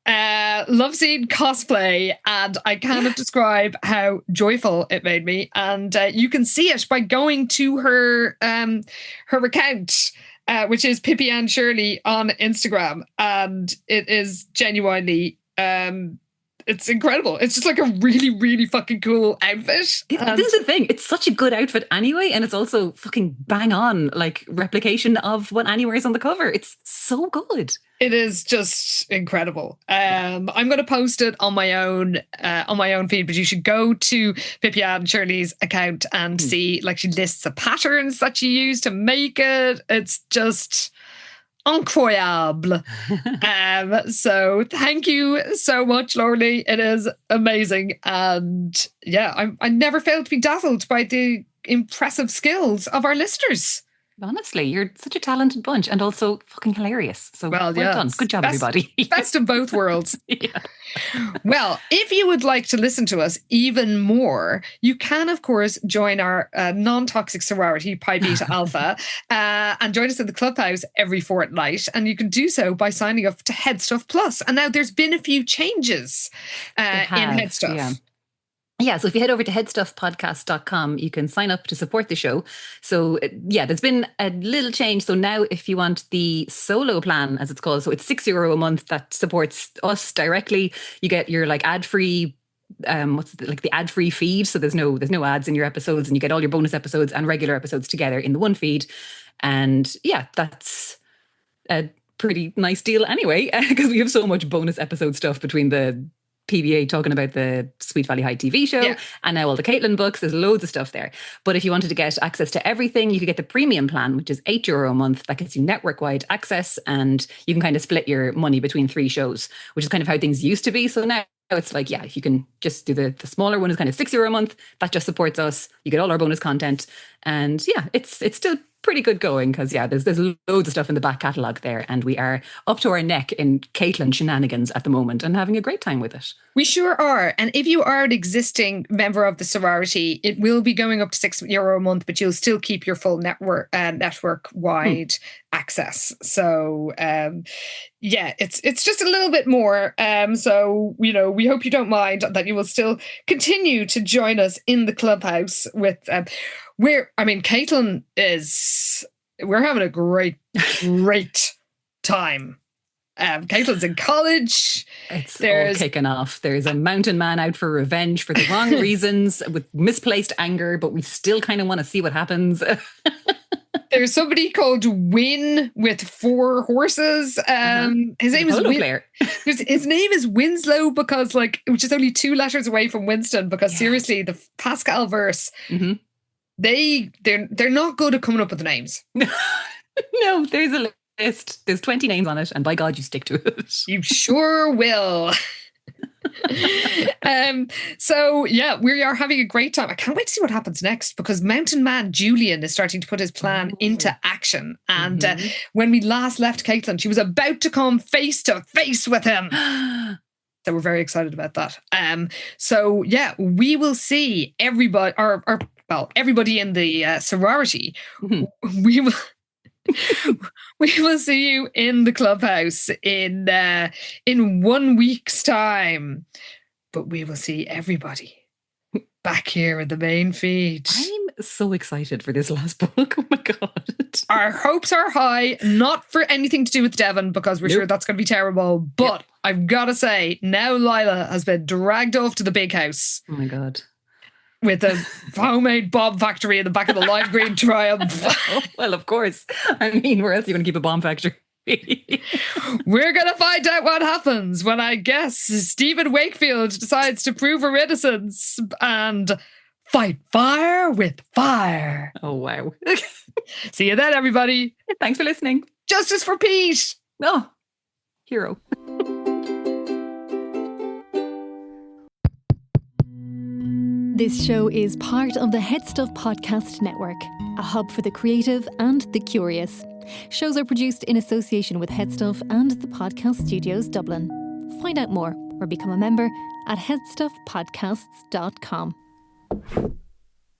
Love Scene cosplay, and I cannot describe how joyful it made me. And you can see it by going to her account, which is Pippi Ann Shirley on Instagram, and it is genuinely it's incredible. It's just like a really, really fucking cool outfit. This is the thing. It's such a good outfit anyway. And it's also fucking bang on, like replication of what Annie wears on the cover. It's so good. It is just incredible. I'm going to post it on my own feed, but you should go to Pippi Ann Shirley's account and see, like, she lists the patterns that she used to make it. It's just incroyable. So thank you so much, Lorley. It is amazing. And yeah, I never fail to be dazzled by the impressive skills of our listeners. Honestly, you're such a talented bunch and also fucking hilarious. So well done. Good job, everybody. Best of both worlds. Yeah. Well, if you would like to listen to us even more, you can, of course, join our non-toxic sorority, Pi Beta Alpha, and join us in the Clubhouse every fortnight. And you can do so by signing up to HeadStuff Plus. And now there's been a few changes in HeadStuff. Yeah. Yeah, so if you head over to headstuffpodcast.com, you can sign up to support the show. So yeah, there's been a little change. So now if you want the solo plan, as it's called, so it's €6 a month that supports us directly. You get your like ad-free, the ad-free feed. So there's no ads in your episodes, and you get all your bonus episodes and regular episodes together in the one feed. And yeah, that's a pretty nice deal anyway, because we have so much bonus episode stuff between the PBA talking about the Sweet Valley High TV show and now all the Caitlin books. There's loads of stuff there. But if you wanted to get access to everything, you could get the premium plan, which is €8 a month. That gets you network-wide access, and you can kind of split your money between 3 shows, which is kind of how things used to be. So now it's like, yeah, if you can just do the smaller one is kind of €6 a month. That just supports us. You get all our bonus content. And yeah, it's still pretty good going, because yeah, there's loads of stuff in the back catalogue there, and we are up to our neck in Caitlin shenanigans at the moment and having a great time with it. We sure are. And if you are an existing member of the sorority, it will be going up to €6 a month, but you'll still keep your full network-wide access. So yeah, it's just a little bit more. So, you know, we hope you don't mind that you will still continue to join us in the Clubhouse with Caitlin we're having a great time. Caitlin's in college. It's all kicking off. There's a mountain man out for revenge for the wrong reasons with misplaced anger, but we still kind of want to see what happens. There's somebody called Win with 4 horses. His name is Win. His name is Winslow because, which is only 2 letters away from Winston. Because seriously, the Pascal verse, they're not good at coming up with the names. No, there's a list. There's 20 names on it, and by God, you stick to it. You sure will. So yeah, we are having a great time. I can't wait to see what happens next, because Mountain Man Julian is starting to put his plan into action. And when we last left Caitlin, she was about to come face to face with him. So we're very excited about that. So yeah, we will see everybody, everybody in the sorority. We will see you in the Clubhouse in 1 week's time. But we will see everybody back here in the main feed. I'm so excited for this last book. Oh my God. Our hopes are high, not for anything to do with Devon, because we're sure that's going to be terrible. But I've got to say, now Lila has been dragged off to the big house. Oh my God. With a homemade bomb factory in the back of the lime green Triumph. Well, of course. I mean, where else are you going to keep a bomb factory? We're going to find out what happens when, I guess, Stephen Wakefield decides to prove her innocence and fight fire with fire. Oh, wow. See you then, everybody. Thanks for listening. Justice for Pete. Oh, hero. This show is part of the HeadStuff Podcast Network, a hub for the creative and the curious. Shows are produced in association with HeadStuff and the Podcast Studios Dublin. Find out more or become a member at headstuffpodcasts.com.